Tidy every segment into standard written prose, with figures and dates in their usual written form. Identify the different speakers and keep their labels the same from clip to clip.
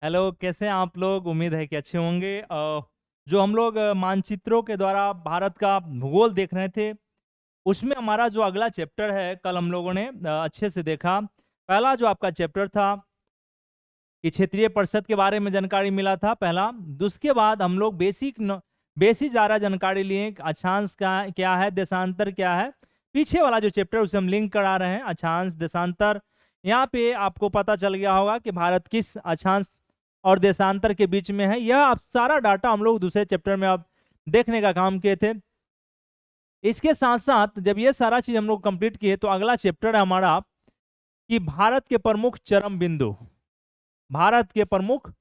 Speaker 1: Hello, कैसे हैं आप लोग? उम्मीद है कि अच्छे होंगे। जो हम लोग मानचित्रों के द्वारा भारत का भूगोल देख रहे थे, उसमें हमारा जो अगला चैप्टर है, कल हम लोगों ने अच्छे से देखा। पहला जो आपका चैप्टर था कि क्षेत्रीय परिषद के बारे में जानकारी मिला था पहला। उसके बाद हम लोग बेसिक ज़्यादा जानकारी लिए। अक्षांश का क्या है, देशांतर क्या है। पीछे वाला जो चैप्टर उसे हम लिंक करा रहे हैं, अक्षांश देशांतर। यहाँ पे आपको पता चल गया होगा कि भारत किस अक्षांश और देशांतर के बीच में है। यह आप सारा डाटा हम लोग दूसरे चैप्टर में अब देखने का काम किए थे। इसके साथ साथ जब ये सारा चीज हम लोग कंप्लीट किए तो अगला चैप्टर है हमारा कि भारत के प्रमुख चरम बिंदु। भारत के प्रमुख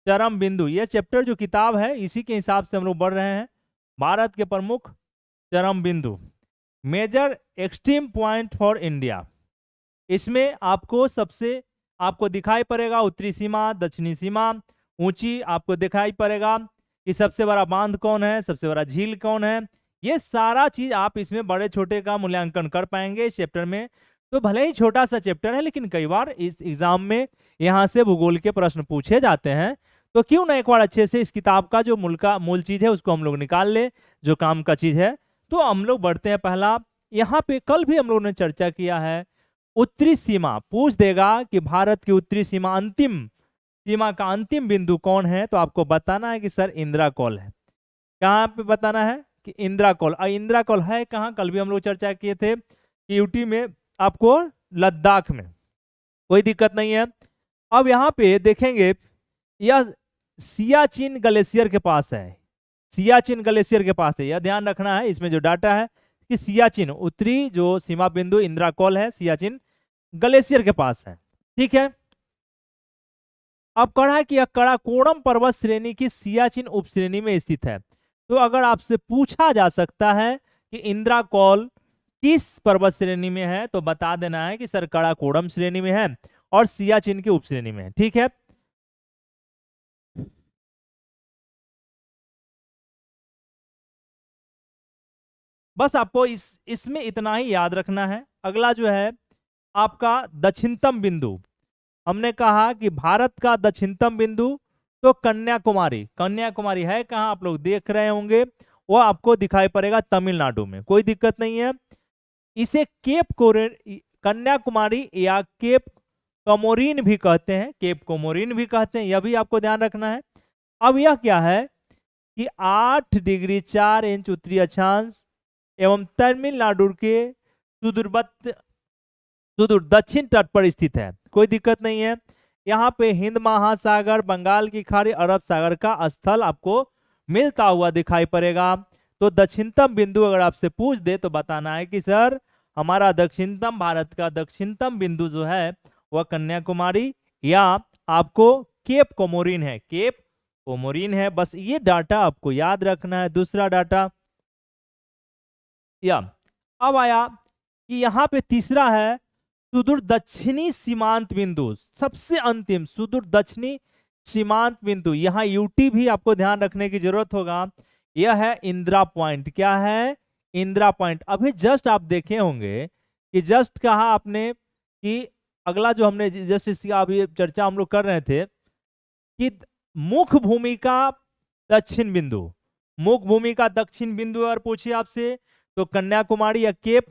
Speaker 1: चरम बिंदु, ये चैप्टर जो किताब है इसी के हिसाब से हम लोग बढ़ रहे हैं। भारत के प्रमुख चरम बिंदु, major extreme point for India. इसमें आपको दिखाई पड़ेगा उत्तरी सीमा, दक्षिणी सीमा, ऊंची आपको दिखाई पड़ेगा कि सबसे बड़ा बांध कौन है, सबसे बड़ा झील कौन है। ये सारा चीज आप इसमें बड़े छोटे का मूल्यांकन कर पाएंगे इस चैप्टर में। तो भले ही छोटा सा चैप्टर है, लेकिन कई बार इस एग्जाम में यहाँ से भूगोल के प्रश्न पूछे जाते हैं। तो क्यों ना एक बार अच्छे से इस किताब का जो मूल चीज है उसको हम लोग निकाल ले, जो काम का चीज है। तो हम लोग बढ़ते हैं पहला। यहाँ पे कल भी हम लोगों ने चर्चा किया है, उत्तरी सीमा पूछ देगा कि भारत की उत्तरी सीमा, अंतिम सीमा का अंतिम बिंदु कौन है, तो आपको बताना है कि सर इंदिरा कॉल है। कहाँ पे बताना है कि इंदिरा कॉल। और इंदिरा कॉल है कहाँ? कल भी हम लोग चर्चा किए थे कि यूटी में, आपको लद्दाख में। कोई दिक्कत नहीं है। अब यहाँ पे देखेंगे, यह सियाचिन ग्लेशियर के पास है। सियाचिन ग्लेशियर के पास है, यह ध्यान रखना है। इसमें जो डाटा है कि सियाचिन, उत्तरी जो सीमा बिंदु इंदिरा कॉल है, सियाचिन ग्लेशियर के पास है। ठीक है। अब कड़ा कि यह कराकोरम पर्वत श्रेणी की सियाचिन उपश्रेणी में स्थित है। तो अगर आपसे पूछा जा सकता है कि इंदिरा कॉल किस पर्वत श्रेणी में है, तो बता देना है कि सर कराकोरम श्रेणी में है और सियाचिन की उपश्रेणी में है। ठीक है। बस आपको इसमें इतना ही याद रखना है। अगला जो है आपका दक्षिणतम बिंदु। हमने कहा कि भारत का दक्षिणतम बिंदु, तो कन्याकुमारी। कन्याकुमारी है कहाँ? आप लोग देख रहे होंगे, वो आपको दिखाई पड़ेगा तमिलनाडु में। कोई दिक्कत नहीं है। इसे केप कोरे कन्याकुमारी या केप कमोरिन भी कहते हैं, केप कोमोरिन भी कहते हैं, यह भी आपको ध्यान रखना है। अब यह क्या है कि 8 डिग्री 4 इंच उत्तरी अक्षांश एवं तमिलनाडु के सुदूर दक्षिण तट पर स्थित है। कोई दिक्कत नहीं है। यहाँ पे हिंद महासागर, बंगाल की खाड़ी, अरब सागर का स्थल आपको मिलता हुआ दिखाई पड़ेगा। तो दक्षिणतम बिंदु अगर आपसे पूछ दे तो बताना है कि सर हमारा दक्षिणतम, भारत का दक्षिणतम बिंदु जो है वह कन्याकुमारी या आपको केप कोमोरिन है। केप कोमोरिन है। बस ये डाटा आपको याद रखना है। दूसरा डाटा या अब आया कि यहाँ पे तीसरा है सुदूर दक्षिणी सीमांत बिंदु, सबसे अंतिम सुदूर दक्षिणी सीमांत बिंदु। यहाँ यूटी भी आपको ध्यान रखने की जरूरत होगा। यह है इंदिरा पॉइंट। क्या है? इंदिरा पॉइंट। अभी जस्ट आप देखे होंगे कि जस्ट कहा आपने कि अगला जो हमने जस्ट इसकी अभी चर्चा हम लोग कर रहे थे कि मुख्य भूमि का दक्षिण बिंदु, मुख्य भूमि का दक्षिण बिंदु अगर पूछिए आपसे तो कन्याकुमारी या केप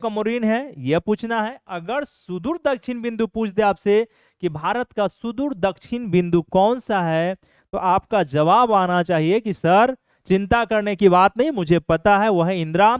Speaker 1: कमोरिन है, यह पूछना है। अगर सुदूर दक्षिण बिंदु पूछ दे आपसे कि भारत का सुदूर दक्षिण बिंदु कौन सा है, तो आपका जवाब आना चाहिए कि सर चिंता करने की बात नहीं, मुझे पता है, वह है इंदिरा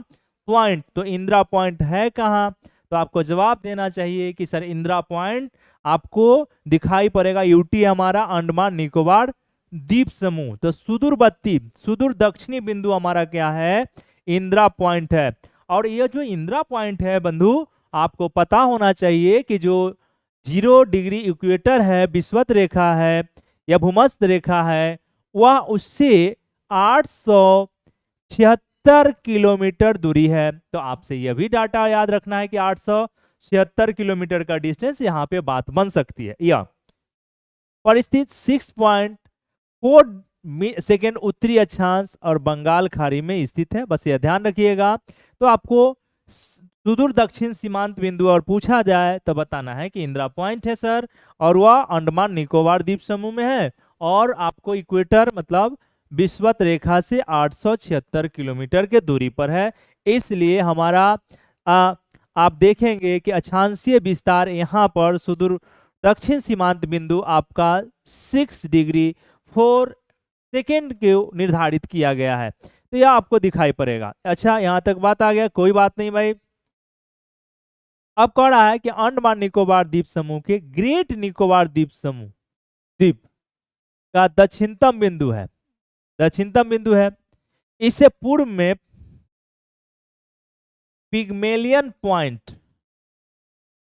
Speaker 1: पॉइंट। तो इंदिरा पॉइंट है कहाँ? तो आपको जवाब देना चाहिए कि सर इंदिरा पॉइंट आपको दिखाई पड़ेगा, यूटी हमारा अंडमान निकोबार द्वीप समूह। तो सुदूरवर्ती, सुदूर दक्षिणी बिंदु हमारा क्या है? इंदिरा पॉइंट है। और यह जो इंदिरा पॉइंट है बंधु, आपको पता होना चाहिए कि जो 0 डिग्री इक्वेटर है, विषुवत रेखा है या भूमध्य रेखा है, वह उससे 876 किलोमीटर दूरी है। तो आपसे यह भी डाटा याद रखना है कि 876 किलोमीटर का डिस्टेंस यहाँ पे बात बन सकती है। यह परिस्थित 6.4 सेकेंड उत्तरी अक्षांश और बंगाल खाड़ी में स्थित है। बस यह ध्यान रखिएगा। तो आपको सुदूर दक्षिण सीमांत बिंदु और पूछा जाए तो बताना है कि इंदिरा पॉइंट है सर, और वह अंडमान निकोबार द्वीप समूह में है, और आपको इक्वेटर मतलब विषुवत रेखा से 876 किलोमीटर के दूरी पर है। इसलिए हमारा आप देखेंगे कि अक्षांशीय विस्तार यहाँ पर सुदूर दक्षिण सीमांत बिंदु आपका 6 डिग्री 4 सेकेंड के निर्धारित किया गया है, तो यह आपको दिखाई पड़ेगा। अच्छा, यहाँ तक बात आ गया, कोई बात नहीं भाई। अब कह रहा है कि अंडमान निकोबार द्वीप समूह के ग्रेट निकोबार द्वीप का दक्षिणतम बिंदु है, इससे पूर्व में पिग्मेलियन पॉइंट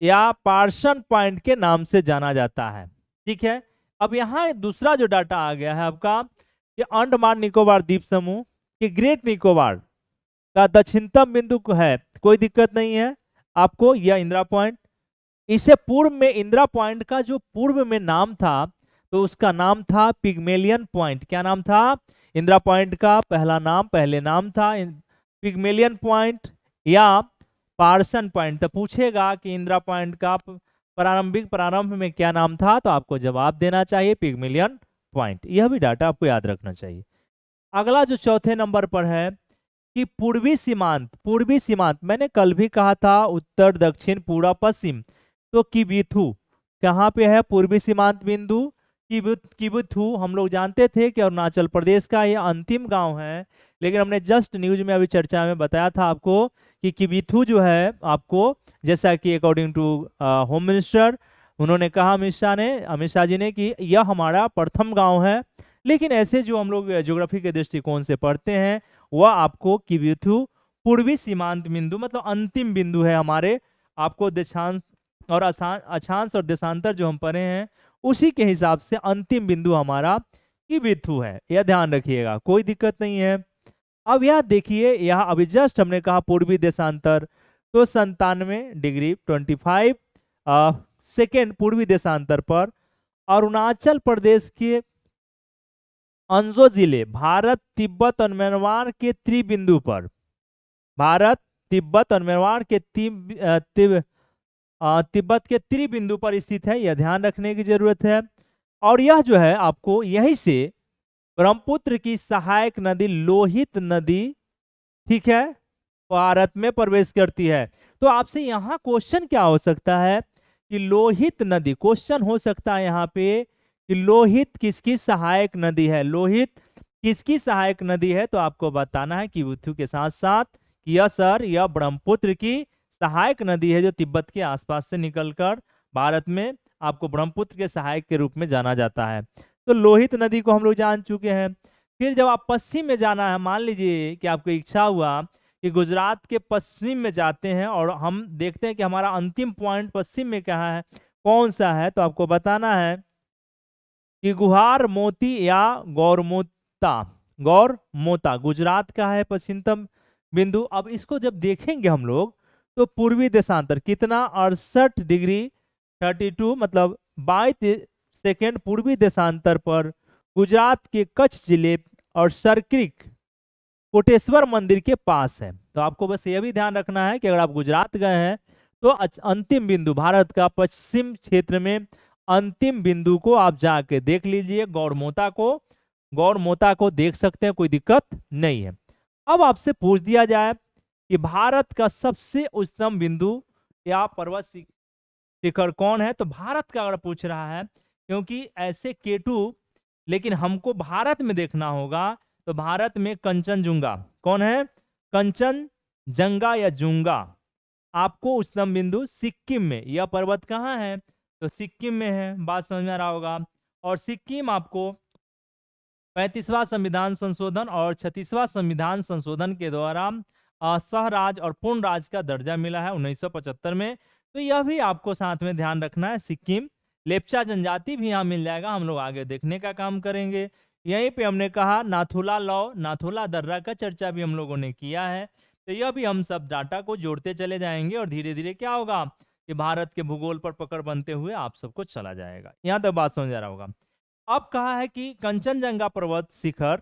Speaker 1: या पार्सन पॉइंट के नाम से जाना जाता है। ठीक है, अब यहाँ दूसरा जो डाटा आ गया है आपका कि अंडमान निकोबार द्वीप समूह के ग्रेट निकोबार का दक्षिणतम बिंदु है, कोई दिक्कत नहीं है आपको, यह इंदिरा पॉइंट। इससे पूर्व में इंदिरा पॉइंट का जो पूर्व में नाम था तो उसका नाम था पिग्मेलियन पॉइंट। क्या नाम था? इंदिरा पॉइंट का पहले नाम था पिग्मेलियन पॉइंट या पार्सन पॉइंट। तो पूछेगा कि इंदिरा पॉइंट का प्रारंभ में क्या नाम था, तो आपको जवाब देना चाहिए पिग्मेलियन पॉइंट। यह भी डाटा आपको याद रखना चाहिए। अगला जो चौथे नंबर पर है कि पूर्वी सीमांत मैंने कल भी कहा था उत्तर दक्षिण पूर्व पश्चिम, तो किबिथु कहाँ पे है? पूर्वी सीमांत बिंदु किबिथु हम लोग जानते थे कि अरुणाचल प्रदेश का यह अंतिम गांव है, लेकिन हमने जस्ट न्यूज में अभी चर्चा में बताया था आपको कि किबिथु जो है आपको, जैसा कि अकॉर्डिंग टू होम मिनिस्टर उन्होंने कहा, अमित शाह जी ने, कि यह हमारा प्रथम गांव है। लेकिन ऐसे जो हम लोग ज्योग्राफी के दृष्टिकोण से पढ़ते हैं वह आपको किबिथु पूर्वी सीमांत बिंदु मतलब अंतिम बिंदु है हमारे। आपको देशांश और अक्षांश और देशांतर जो हम पढ़े हैं उसी के हिसाब से अंतिम बिंदु हमारा किबिथु है, यह ध्यान रखिएगा, कोई दिक्कत नहीं है। अब यह देखिए, यह अभी जस्ट हमने कहा पूर्वी देशांतर, तो 97 डिग्री 25 सेकेंड पूर्वी देशांतर पर अरुणाचल प्रदेश के अंजो जिले भारत तिब्बत और म्यांमार के त्रिबिंदु पर, तिब्बत के त्रिबिंदु पर स्थित है, यह ध्यान रखने की जरूरत है। और यह जो है आपको यहीं से ब्रह्मपुत्र की सहायक नदी लोहित नदी, ठीक है, भारत में प्रवेश करती है। तो आपसे यहाँ क्वेश्चन क्या हो सकता है कि लोहित नदी, क्वेश्चन हो सकता है यहाँ पे कि लोहित किसकी सहायक नदी है, तो आपको बताना है किबिथु के साथ साथ कि यह सर यह ब्रह्मपुत्र की सहायक नदी है जो तिब्बत के आसपास से निकलकर भारत में आपको ब्रह्मपुत्र के सहायक के रूप में जाना जाता है। तो लोहित नदी को हम लोग जान चुके हैं। फिर जब आप पश्चिम में जाना है, मान लीजिए कि आपको इच्छा हुआ कि गुजरात के पश्चिम में जाते हैं और हम देखते हैं कि हमारा अंतिम पॉइंट पश्चिम में कहाँ है, कौन सा है, तो आपको बताना है कि गुहार मोती या गौरमोता गुजरात का है पश्चिमतम बिंदु। अब इसको जब देखेंगे हम लोग तो पूर्वी देशांतर कितना 68 डिग्री 32 मतलब 22 सेकेंड पूर्वी देशांतर पर गुजरात के कच्छ जिले और सरक्रिक कोटेश्वर मंदिर के पास है। तो आपको बस ये भी ध्यान रखना है कि अगर आप गुजरात गए हैं तो अंतिम बिंदु भारत का पश्चिम क्षेत्र में अंतिम बिंदु को आप जाके देख लीजिए, गौरमोता को देख सकते हैं, कोई दिक्कत नहीं है। अब आपसे पूछ दिया जाए कि भारत का सबसे उच्चतम बिंदु या पर्वत शिखर कौन है, तो भारत का अगर पूछ रहा है, क्योंकि ऐसे केटू, लेकिन हमको भारत में देखना होगा, तो भारत में कंचनजुंगा, कौन है? कंचनजंगा या जुंगा आपको उच्चतम बिंदु सिक्किम में, यह पर्वत कहाँ है, तो सिक्किम में है, बात समझ में आ रहा होगा। और सिक्किम आपको 35वां संविधान संशोधन और 36वां संविधान संशोधन के द्वारा सहराज और पूर्ण राज्य का दर्जा मिला है 1975 में। तो यह भी आपको साथ में ध्यान रखना है। सिक्किम लेप्चा जनजाति भी यहाँ मिल जाएगा, हम लोग आगे देखने का काम करेंगे। यहीं पे हमने कहा नाथुला दर्रा का चर्चा भी हम लोगों ने किया है। तो यह भी हम सब डाटा को जोड़ते चले जाएंगे और धीरे धीरे क्या होगा कि भारत के भूगोल पर पकड़ बनते हुए आप सबको चला जाएगा। यहाँ तक बात समझ आ रहा होगा। अब कहा है कि कंचनजंगा पर्वत शिखर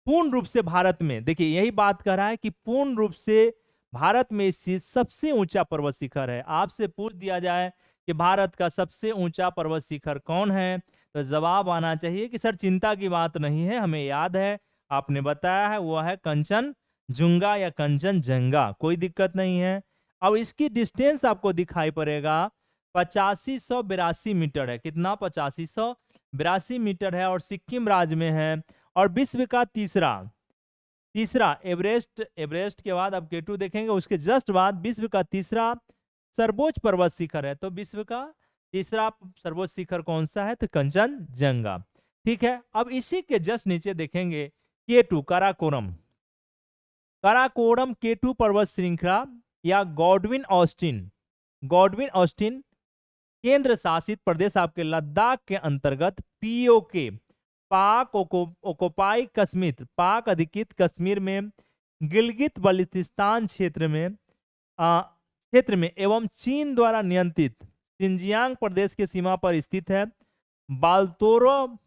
Speaker 1: पूर्ण रूप से भारत में, देखिए यही बात कर रहा है कि पूर्ण रूप से भारत में स्थित सबसे ऊंचा पर्वत शिखर है। आपसे पूछ दिया जाए कि भारत का सबसे ऊंचा पर्वत शिखर कौन है, तो जवाब आना चाहिए कि सर चिंता की बात नहीं है, हमें याद है, आपने बताया है, वो है कंचनजुंगा या कंचनजंगा, कोई दिक्कत नहीं है। अब इसकी डिस्टेंस आपको दिखाई पड़ेगा 8582 मीटर है। कितना? 8582 मीटर है और सिक्किम राज्य में है। और विश्व का तीसरा तीसरा एवरेस्ट के बाद अब केटू देखेंगे, उसके जस्ट बाद विश्व का तीसरा सर्वोच्च पर्वत शिखर है। तो विश्व का तीसरा सर्वोच्च शिखर कौन सा है? तो कंचनजंगा। ठीक है, अब इसी के जस्ट नीचे देखेंगे केटू, काराकोरम। काराकोरम केटू पर्वत श्रृंखला या गॉडविन ऑस्टिन केंद्र शासित प्रदेश आपके लद्दाख के अंतर्गत पीओके पाक ओकोपाई कश्मीर, पाक अधिकृत कश्मीर में गिलगित बल्तिस्तान क्षेत्र में एवं चीन द्वारा नियंत्रित शिनजियांग प्रदेश के सीमा पर स्थित है। बाल्तोरो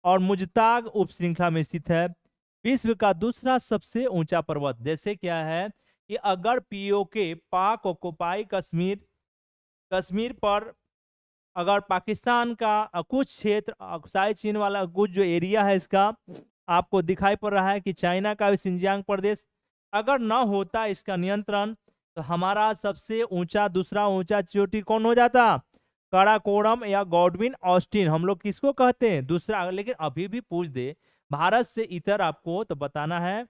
Speaker 1: और मुजताग उप श्रृंखला में स्थित है। विश्व का दूसरा सबसे ऊंचा पर्वत, जैसे क्या है कि अगर पीओके पाक ओकुपाई कश्मीर पर अगर पाकिस्तान का कुछ क्षेत्र, शायद चीन वाला कुछ जो एरिया है इसका आपको दिखाई पड़ रहा है कि चाइना का भी शिनजियांग प्रदेश अगर ना होता इसका नियंत्रण, तो हमारा सबसे ऊंचा दूसरा ऊंचा चोटी कौन हो जाता? काराकोरम या गॉडविन ऑस्टिन। हम लोग किसको कहते हैं? दूसरा। लेकिन अभी भी पूछ दे भारत से इतर आपको, तो बताना है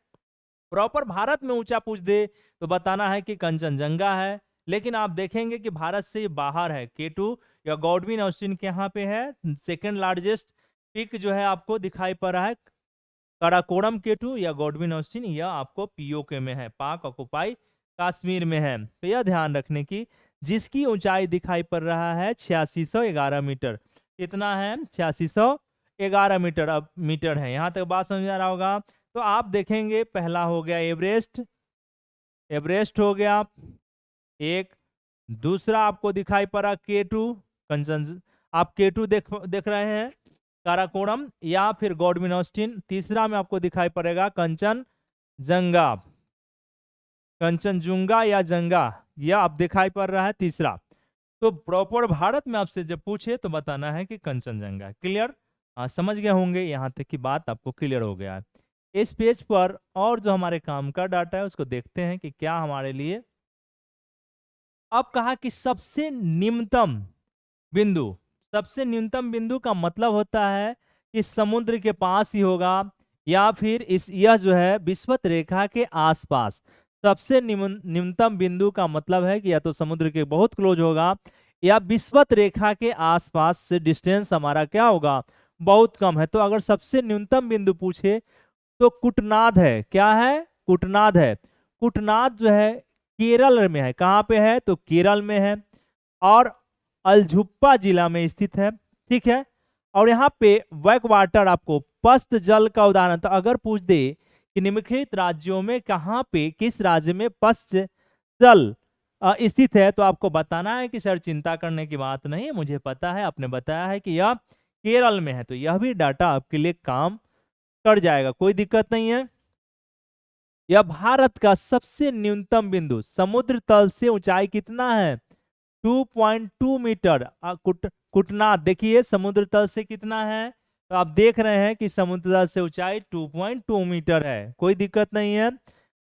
Speaker 1: प्रॉपर भारत में ऊंचा पूछ दे तो बताना है कि कंचनजंगा है। लेकिन आप देखेंगे कि भारत से बाहर है केटू या गॉडविन ऑस्टिन के यहाँ पे है। सेकंड लार्जेस्ट पिक जो है आपको दिखाई पड़ रहा है काराकोरम केटू या गॉडविन ऑस्टिन, यह आपको पीओके में है, पाक ऑक्युपाई कश्मीर में है। तो यह ध्यान रखने की, जिसकी ऊंचाई दिखाई पड़ रहा है 8611 मीटर। कितना है? 8611 मीटर। अब मीटर है, यहां तक बात समझ आ रहा होगा। तो आप देखेंगे पहला हो गया एवरेस्ट हो गया एक। दूसरा आपको दिखाई पड़ा केटू, कंचन, आप केटू देख रहे हैं, काराकोरम या फिर गॉडविन ऑस्टिन। तीसरा में आपको दिखाई पड़ेगा कंचनजुंगा या जंगा, यह आप दिखाई पड़ रहा है तीसरा। तो प्रॉपर भारत में आपसे जब पूछे तो बताना है कि कंचनजंगा। क्लियर? समझ गए होंगे, यहां तक की बात आपको क्लियर हो गया है। इस पेज पर और जो हमारे काम का डाटा है उसको देखते हैं कि क्या हमारे लिए। अब कहा कि सबसे न्यूनतम बिंदु का मतलब होता है कि समुद्र के पास ही होगा या फिर यह जो है विषुवत रेखा के आसपास। सबसे न्यूनतम बिंदु का मतलब है कि या तो समुद्र के बहुत क्लोज होगा या विषुवत रेखा के आसपास से डिस्टेंस हमारा क्या होगा? बहुत कम है। तो अगर सबसे न्यूनतम बिंदु पूछे तो कुटनाद है। क्या है? कुटनाद है। कुटनाद जो है केरल में है। कहाँ पे है? तो केरल में है और अलझुप्पा जिला में स्थित है। ठीक है, और यहाँ पे बैक वाटर आपको पस्त जल का उदाहरण, तो अगर पूछ दे कि निम्नलिखित राज्यों में कहाँ पे, किस राज्य में पस्त जल स्थित है, तो आपको बताना है कि सर चिंता करने की बात नहीं है, मुझे पता है, आपने बताया है कि यह केरल में है। तो यह भी डाटा आपके लिए काम कर जाएगा, कोई दिक्कत नहीं है। यह भारत का सबसे न्यूनतम बिंदु, समुद्र तल से ऊंचाई कितना है? 2.2 मीटर। कुटनाद देखिए समुद्र तल से कितना है, तो आप देख रहे हैं कि समुद्र तल से ऊंचाई 2.2 मीटर है, कोई दिक्कत नहीं है।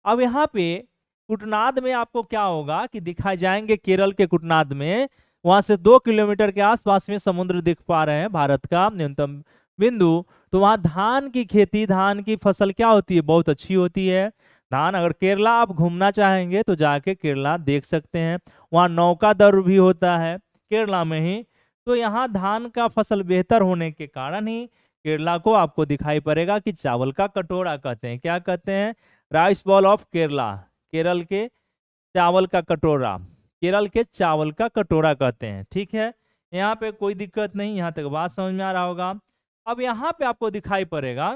Speaker 1: अब यहाँ पे कुटनाद में आपको क्या होगा कि दिखाए जाएंगे केरल के कुटनाद में, वहां से 2 किलोमीटर के आसपास में समुद्र दिख पा रहे हैं, भारत का न्यूनतम बिंदु। तो वहां धान की खेती, धान की फसल क्या होती है? बहुत अच्छी होती है धान। अगर केरला आप घूमना चाहेंगे तो जाके केरला देख सकते हैं, वहाँ नौका दर भी होता है केरला में ही। तो यहाँ धान का फसल बेहतर होने के कारण ही केरला को आपको दिखाई पड़ेगा कि चावल का कटोरा कहते हैं। क्या कहते हैं? Rice ball of Kerala, Kerala के चावल का कटोरा, केरल के चावल का कटोरा कहते हैं। ठीक है, यहाँ पे कोई दिक्कत नहीं, यहाँ तक बात समझ में आ रहा होगा। अब यहाँ पे आपको दिखाई पड़ेगा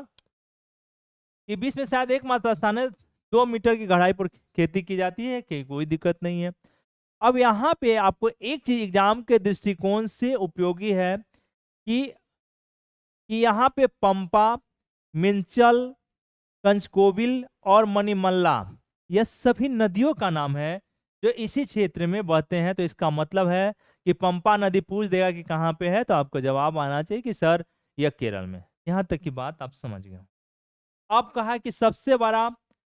Speaker 1: कि बीच में शायद एकमात्र स्थान है 2 मीटर की गहराई पर खेती की जाती है, कि कोई दिक्कत नहीं है। अब यहाँ पे आपको एक चीज एग्जाम के दृष्टिकोण से उपयोगी है कि यहाँ पे पंपा, मिंचल, कंचकोविल और मणिमल्ला, यह सभी नदियों का नाम है जो इसी क्षेत्र में बहते हैं। तो इसका मतलब है कि पंपा नदी पूछ देगा कि कहाँ पे है, तो आपको जवाब आना चाहिए कि सर यह केरल में। यहां तक की बात आप समझ गए। अब कहा कि सबसे बड़ा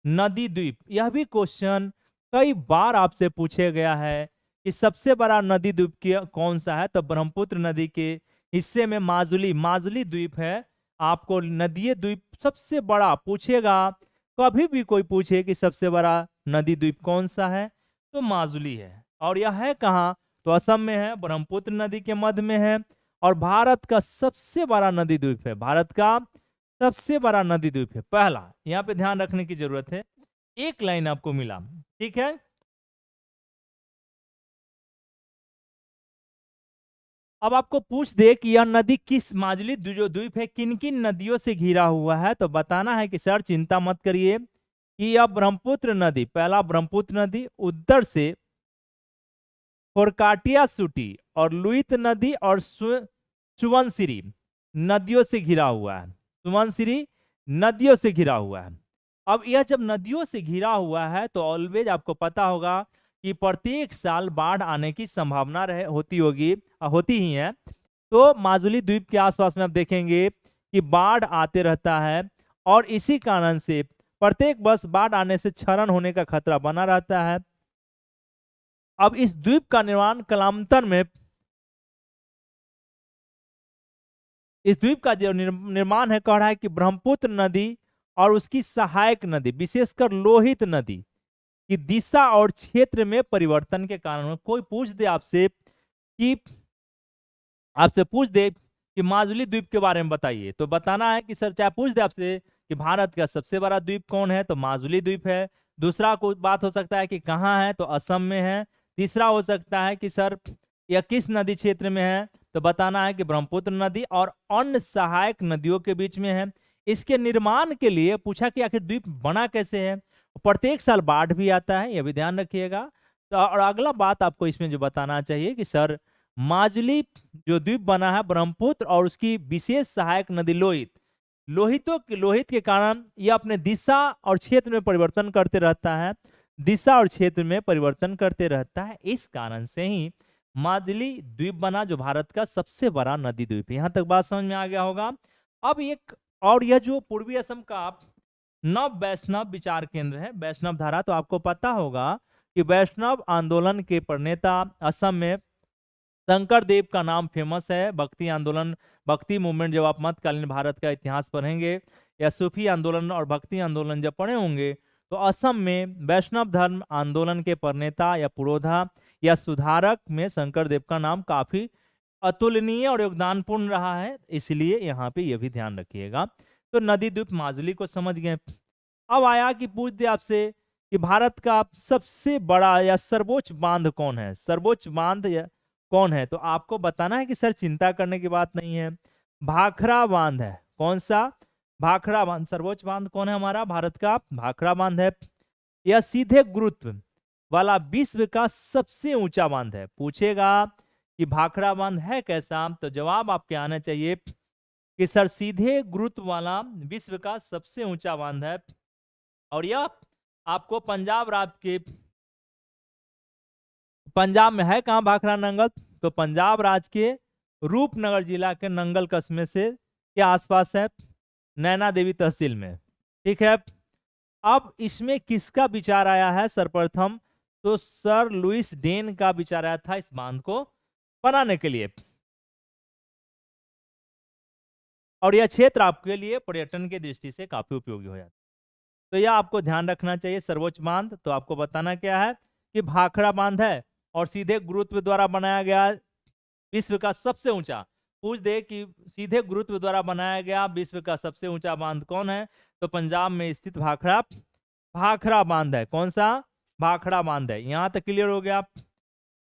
Speaker 1: नदी द्वीप, यह भी क्वेश्चन कई बार आपसे पूछे गया है कि सबसे बड़ा नदी द्वीप कौन सा है। तो ब्रह्मपुत्र नदी के हिस्से में माजुली माजुली द्वीप है। आपको नदीय द्वीप सबसे बड़ा पूछेगा, कभी भी कोई पूछे कि सबसे बड़ा नदी द्वीप कौन सा है, तो माजुली है। और यह है कहाँ, तो असम में है, ब्रह्मपुत्र नदी के मध्य में है, और भारत का सबसे बड़ा नदी द्वीप है। भारत का सबसे बड़ा नदी द्वीप है पहला, यहाँ पे ध्यान रखने की जरूरत है। एक लाइन आपको मिला, ठीक है। अब आपको पूछ दे कि यह नदी किस, माजुली जो द्वीप है किन किन नदियों से घिरा हुआ है, तो बताना है कि सर चिंता मत करिए कि यह ब्रह्मपुत्र नदी, पहला ब्रह्मपुत्र नदी, उधर से फोरकाटिया सूटी और लुइत नदी और सुवनसिरी नदियों से घिरा हुआ है। सुवनसिरी नदियों से घिरा हुआ है। अब यह जब नदियों से घिरा हुआ है तो ऑलवेज आपको पता होगा कि प्रत्येक साल बाढ़ आने की संभावना होती होगी, होती ही है। तो माजुली द्वीप के आसपास में आप देखेंगे कि बाढ़ आते रहता है, और इसी कारण से प्रत्येक वर्ष बाढ़ आने से क्षरण होने का खतरा बना रहता है। अब इस द्वीप का निर्माण कालांतर में, इस द्वीप का जो निर्माण है, कह रहा है कि ब्रह्मपुत्र नदी और उसकी सहायक नदी, विशेषकर लोहित नदी की दिशा और क्षेत्र में परिवर्तन के कारण। कोई पूछ दे आपसे कि, आपसे पूछ दे कि माजुली द्वीप के बारे में बताइए, तो बताना है कि सर, चाहे पूछ दे आपसे कि भारत का सबसे बड़ा द्वीप कौन है, तो माजुली द्वीप है। दूसरा कोई बात हो सकता है कि कहाँ है, तो असम में है। तीसरा हो सकता है कि सर यह किस नदी क्षेत्र में है, तो बताना है कि ब्रह्मपुत्र नदी और अन्य सहायक नदियों के बीच में है। इसके निर्माण के लिए पूछा कि आखिर द्वीप बना कैसे है। प्रत्येक साल बाढ़ भी आता है, यह भी ध्यान रखिएगा। तो और अगला बात आपको इसमें जो बताना चाहिए कि सर माजुली जो द्वीप बना है ब्रह्मपुत्र और उसकी विशेष सहायक नदी लोहित, लोहित के कारण यह अपने दिशा और क्षेत्र में परिवर्तन करते रहता है, दिशा और क्षेत्र में परिवर्तन करते रहता है। इस कारण से ही माजुली द्वीप बना, जो भारत का सबसे बड़ा नदी द्वीप है। यहां तक बात समझ में आ गया होगा। अब एक और, यह जो पूर्वी असम का नव वैष्णव विचार केंद्र है, वैष्णव धारा, तो आपको पता होगा कि वैष्णव आंदोलन के प्रणेता असम में शंकर देव का नाम फेमस है। भक्ति आंदोलन, भक्ति मूवमेंट, जब आप मध्यकालीन भारत का इतिहास पढ़ेंगे या सूफी आंदोलन और भक्ति आंदोलन जब पढ़े होंगे, तो असम में वैष्णव धर्म आंदोलन के प्रणेता या पुरोधा या सुधारक में शंकर देव का नाम काफी अतुलनीय और योगदानपूर्ण रहा है। इसलिए यहाँ पे यह भी ध्यान रखिएगा। तो नदी द्वीप माजुली को समझ गए। अब आया कि पूछ दे आपसे कि भारत का सबसे बड़ा या सर्वोच्च बांध कौन है, सर्वोच्च बांध या कौन है, तो आपको बताना है कि सर चिंता करने की बात नहीं है, भाखड़ा बांध है। कौन सा, भाखड़ा बांध। सर्वोच्च बांध कौन है हमारा, भारत का भाखड़ा बांध है। यह सीधे गुरुत्व वाला विश्व का सबसे ऊंचा बांध है। पूछेगा कि भाखड़ा बांध है कैसा, तो जवाब आपके आना चाहिए कि सर सीधे गुरुत्व वाला विश्व का सबसे ऊंचा बांध है। और यह आपको पंजाब राज्य के, पंजाब में है कहाँ भाखड़ा नंगल, तो पंजाब राज्य के रूपनगर जिला के नंगल कस्बे से के आसपास है, नैना देवी तहसील में। ठीक है। अब इसमें किसका विचार आया है सर्वप्रथम, तो सर लुइस डेन का विचार आया था इस बांध को बनाने के लिए। और यह क्षेत्र आपके लिए पर्यटन की दृष्टि से काफी उपयोगी हो जाता है। तो यह आपको ध्यान रखना चाहिए। सर्वोच्च बांध, तो आपको बताना क्या है कि भाखड़ा बांध है, और सीधे गुरुत्व द्वारा बनाया गया विश्व का सबसे ऊंचा। पूछ दे कि सीधे गुरुत्व द्वारा बनाया गया विश्व का सबसे ऊंचा बांध कौन है, तो पंजाब में स्थित भाखड़ा भाखड़ा बांध है। कौन सा, भाखड़ा बांध है। यहां तक क्लियर हो गया।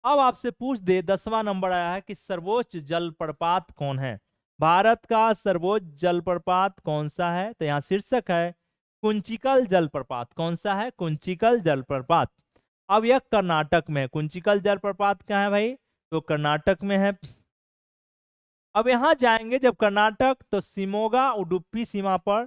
Speaker 1: अब आपसे पूछ दे, 10वां नंबर आया है कि सर्वोच्च जलप्रपात कौन है, भारत का सर्वोच्च जलप्रपात कौन सा है, तो यहाँ शीर्षक है कुंचिकल जलप्रपात। कौन सा है, कुंचिकल जलप्रपात। अब यह कर्नाटक में है। कुंचिकल जलप्रपात कहाँ है भाई, तो कर्नाटक में है। अब यहां जाएंगे जब कर्नाटक, तो शिमोगा उडुपी सीमा पर,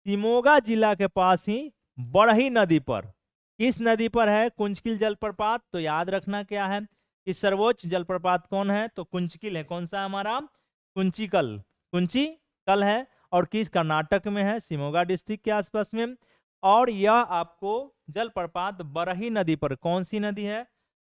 Speaker 1: शिमोगा जिला के पास ही बड़ही नदी पर किस नदी पर है कुंचकिल जलप्रपात? तो याद रखना क्या है कि सर्वोच्च जलप्रपात कौन है? तो कुंचकिल है। कौन सा है हमारा? कुंचिकल, कुंचिकल है। और किस कर्नाटक में है? शिमोगा डिस्ट्रिक्ट के आसपास में। और यह आपको जलप्रपात बरही नदी पर, कौन सी नदी है?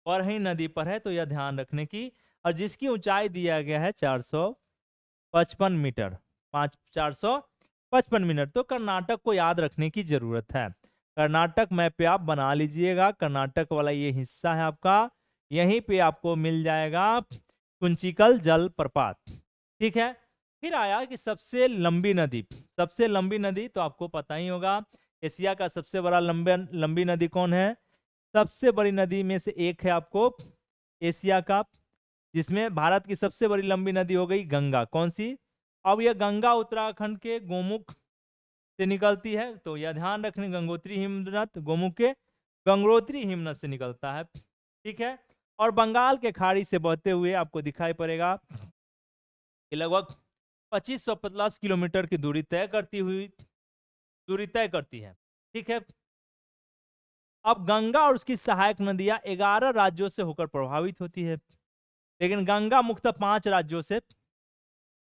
Speaker 1: बरही नदी पर है, तो यह ध्यान रखने की। और जिसकी ऊंचाई दिया गया है 455 मीटर, 455 मीटर। तो कर्नाटक को याद रखने की जरूरत है। कर्नाटक मैप पे आप बना लीजिएगा। कर्नाटक वाला ये हिस्सा है आपका, यहीं पे आपको मिल जाएगा कुंचिकल जलप्रपात। ठीक है। फिर आया कि सबसे लंबी नदी, सबसे लंबी नदी तो आपको पता ही होगा, एशिया का सबसे बड़ा लंबी नदी कौन है? सबसे बड़ी नदी में से एक है आपको एशिया का, जिसमें भारत की सबसे बड़ी लंबी नदी हो गई गंगा। कौन सी? अब यह गंगा उत्तराखंड के गोमुख से निकलती है, तो यह ध्यान रखने, गंगोत्री हिमनद, गोमुख के गंगोत्री हिमनद से निकलता है। ठीक है। और बंगाल के खाड़ी से बहते हुए आपको दिखाई पड़ेगा कि लगभग 2500 प्लस किलोमीटर की दूरी तय करती है। ठीक है। अब गंगा और उसकी सहायक नदियां 11 राज्यों से होकर प्रभावित होती है, लेकिन गंगा मुख्यतः 5 राज्यों से,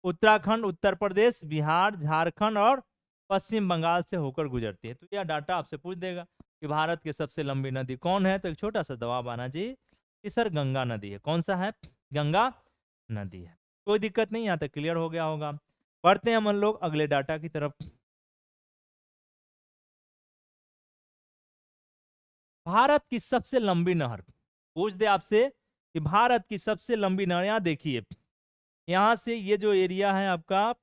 Speaker 1: उत्तराखंड, उत्तर प्रदेश, बिहार, झारखंड और पश्चिम बंगाल से होकर गुजरती है। तो यह डाटा आपसे पूछ देगा कि भारत की सबसे लंबी नदी कौन है? तो एक छोटा सा जवाब आना चाहिए कि सर गंगा नदी है। कौन सा है? गंगा नदी है। कोई दिक्कत नहीं, यहाँ तक क्लियर हो गया होगा। बढ़ते हैं हम लोग अगले डाटा की तरफ। भारत की सबसे लंबी नहर पूछ दे आपसे कि भारत की सबसे लंबी नहर, यहाँ देखिए, यहाँ से ये जो एरिया है आपका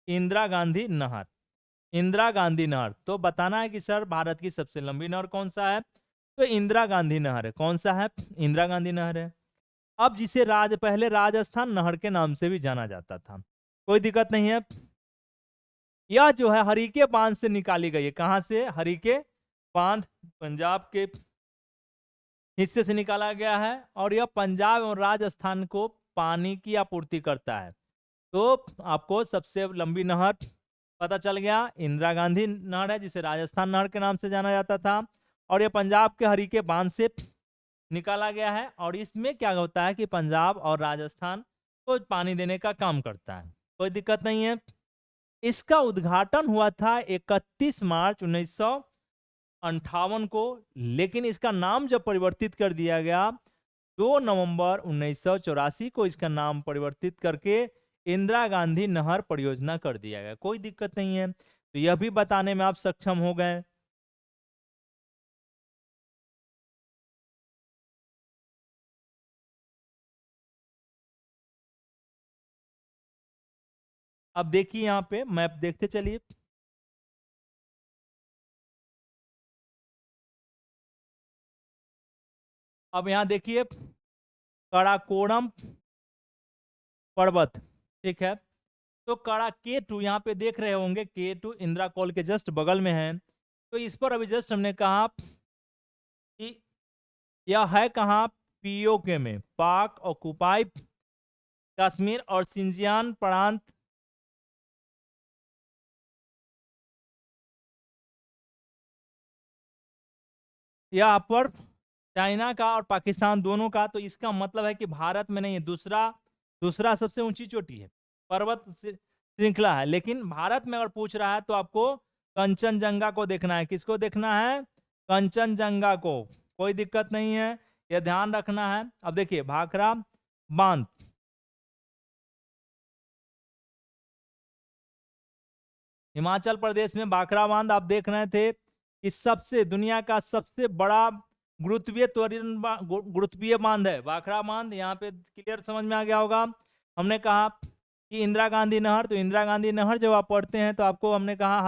Speaker 1: इंदिरा गांधी नहर, इंदिरा गांधी नहर। तो बताना है कि सर भारत की सबसे लंबी नहर कौन सा है? तो इंदिरा गांधी नहर है। कौन सा है? इंदिरा गांधी नहर है। अब जिसे पहले राजस्थान नहर के नाम से भी जाना जाता था। कोई दिक्कत नहीं है। यह जो है हरीके बांध से निकाली गई है। कहां से? हरीके बांध, पंजाब के हिस्से से निकाला गया है। और यह पंजाब और राजस्थान को पानी की आपूर्ति करता है। तो आपको सबसे लंबी नहर पता चल गया, इंदिरा गांधी नहर है, जिसे राजस्थान नहर के नाम से जाना जाता था। और यह पंजाब के हरीके बांध से निकाला गया है। और इसमें क्या होता है कि पंजाब और राजस्थान को पानी देने का काम करता है। कोई दिक्कत नहीं है। इसका उद्घाटन हुआ था 31 मार्च 1958 को, लेकिन इसका नाम जब परिवर्तित कर दिया गया 2 नवंबर 1984 को, इसका नाम परिवर्तित करके इंदिरा गांधी नहर परियोजना कर दिया गया। कोई दिक्कत नहीं है। तो यह भी बताने में आप सक्षम हो गए। अब देखिए यहाँ पे मैप देखते चलिए। अब यहाँ देखिए कराकोरम पर्वत। ठीक है। तो कड़ा K2 यहाँ पे देख रहे होंगे, K2 इंदिरा कॉल के जस्ट बगल में है। तो इस पर अभी जस्ट हमने कहा कि यह है कहाँ? POK में, पाक ऑक्युपाइड कश्मीर और सिंजियान प्रांत यहाँ पर चाइना का और पाकिस्तान दोनों का। तो इसका मतलब है कि भारत में नहीं है, दूसरा दूसरा सबसे ऊंची चोटी है, पर्वत श्रृंखला है। लेकिन भारत में अगर पूछ रहा है तो आपको कंचनजंगा को देखना है। किसको देखना है? कंचनजंगा को। कोई दिक्कत नहीं है, यह ध्यान रखना है। अब देखिए भाखड़ा बांध, हिमाचल प्रदेश में भाखड़ा बांध आप देख रहे थे कि सबसे दुनिया का सबसे बड़ा गुरुत्वीय बांध है भाखड़ा बांध। यहाँ पे क्लियर समझ में आ गया होगा। हमने कहा कि इंदिरा गांधी नहर, तो इंदिरा गांधी नहर जब आप पढ़ते हैं तो आपको हमने कहा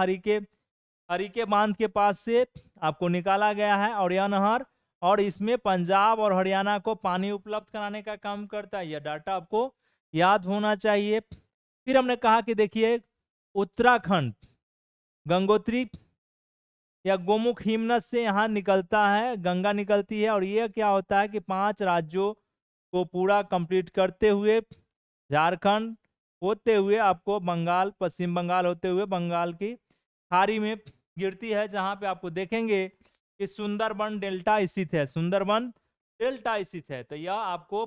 Speaker 1: हरीके बांध के पास से आपको निकाला गया है। और यह नहर, और इसमें पंजाब और हरियाणा को पानी उपलब्ध कराने का काम करता है। यह डाटा आपको याद होना चाहिए। फिर हमने कहा कि देखिए उत्तराखंड गंगोत्री या गोमुख हिमनद से यहाँ निकलता है, गंगा निकलती है। और ये क्या होता है कि 5 राज्यों को पूरा कंप्लीट करते हुए झारखंड होते हुए आपको बंगाल, पश्चिम बंगाल होते हुए बंगाल की खाड़ी में गिरती है, जहाँ पे आपको देखेंगे कि सुंदरबन डेल्टा स्थित है, सुंदरबन डेल्टा स्थित है। तो यह आपको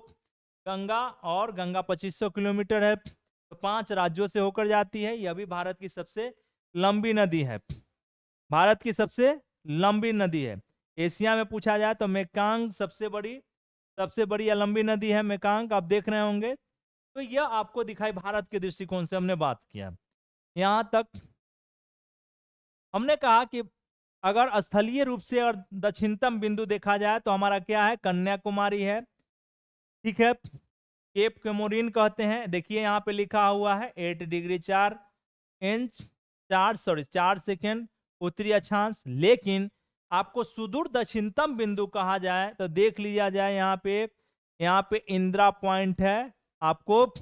Speaker 1: गंगा, और गंगा 2500 किलोमीटर है, तो 5 राज्यों से होकर जाती है। यह भी भारत की सबसे लंबी नदी है, भारत की सबसे लंबी नदी है। एशिया में पूछा जाए तो मेकांग सबसे बड़ी या लंबी नदी है, मेकांग आप देख रहे होंगे। तो यह आपको दिखाई, भारत के दृष्टिकोण से हमने बात किया। यहां तक हमने कहा कि अगर स्थलीय रूप से और दक्षिणतम बिंदु देखा जाए तो हमारा क्या है, कन्याकुमारी है, ठीक है। केप कोमोरिन कहते हैं, देखिए यहाँ पे लिखा हुआ है 8 डिग्री 4 इंच 4 सेकेंड उत्तरी अक्षांश। लेकिन आपको सुदूर दक्षिणतम बिंदु कहा जाए तो देख लिया जाए, यहाँ पे इंदिरा पॉइंट है, आपको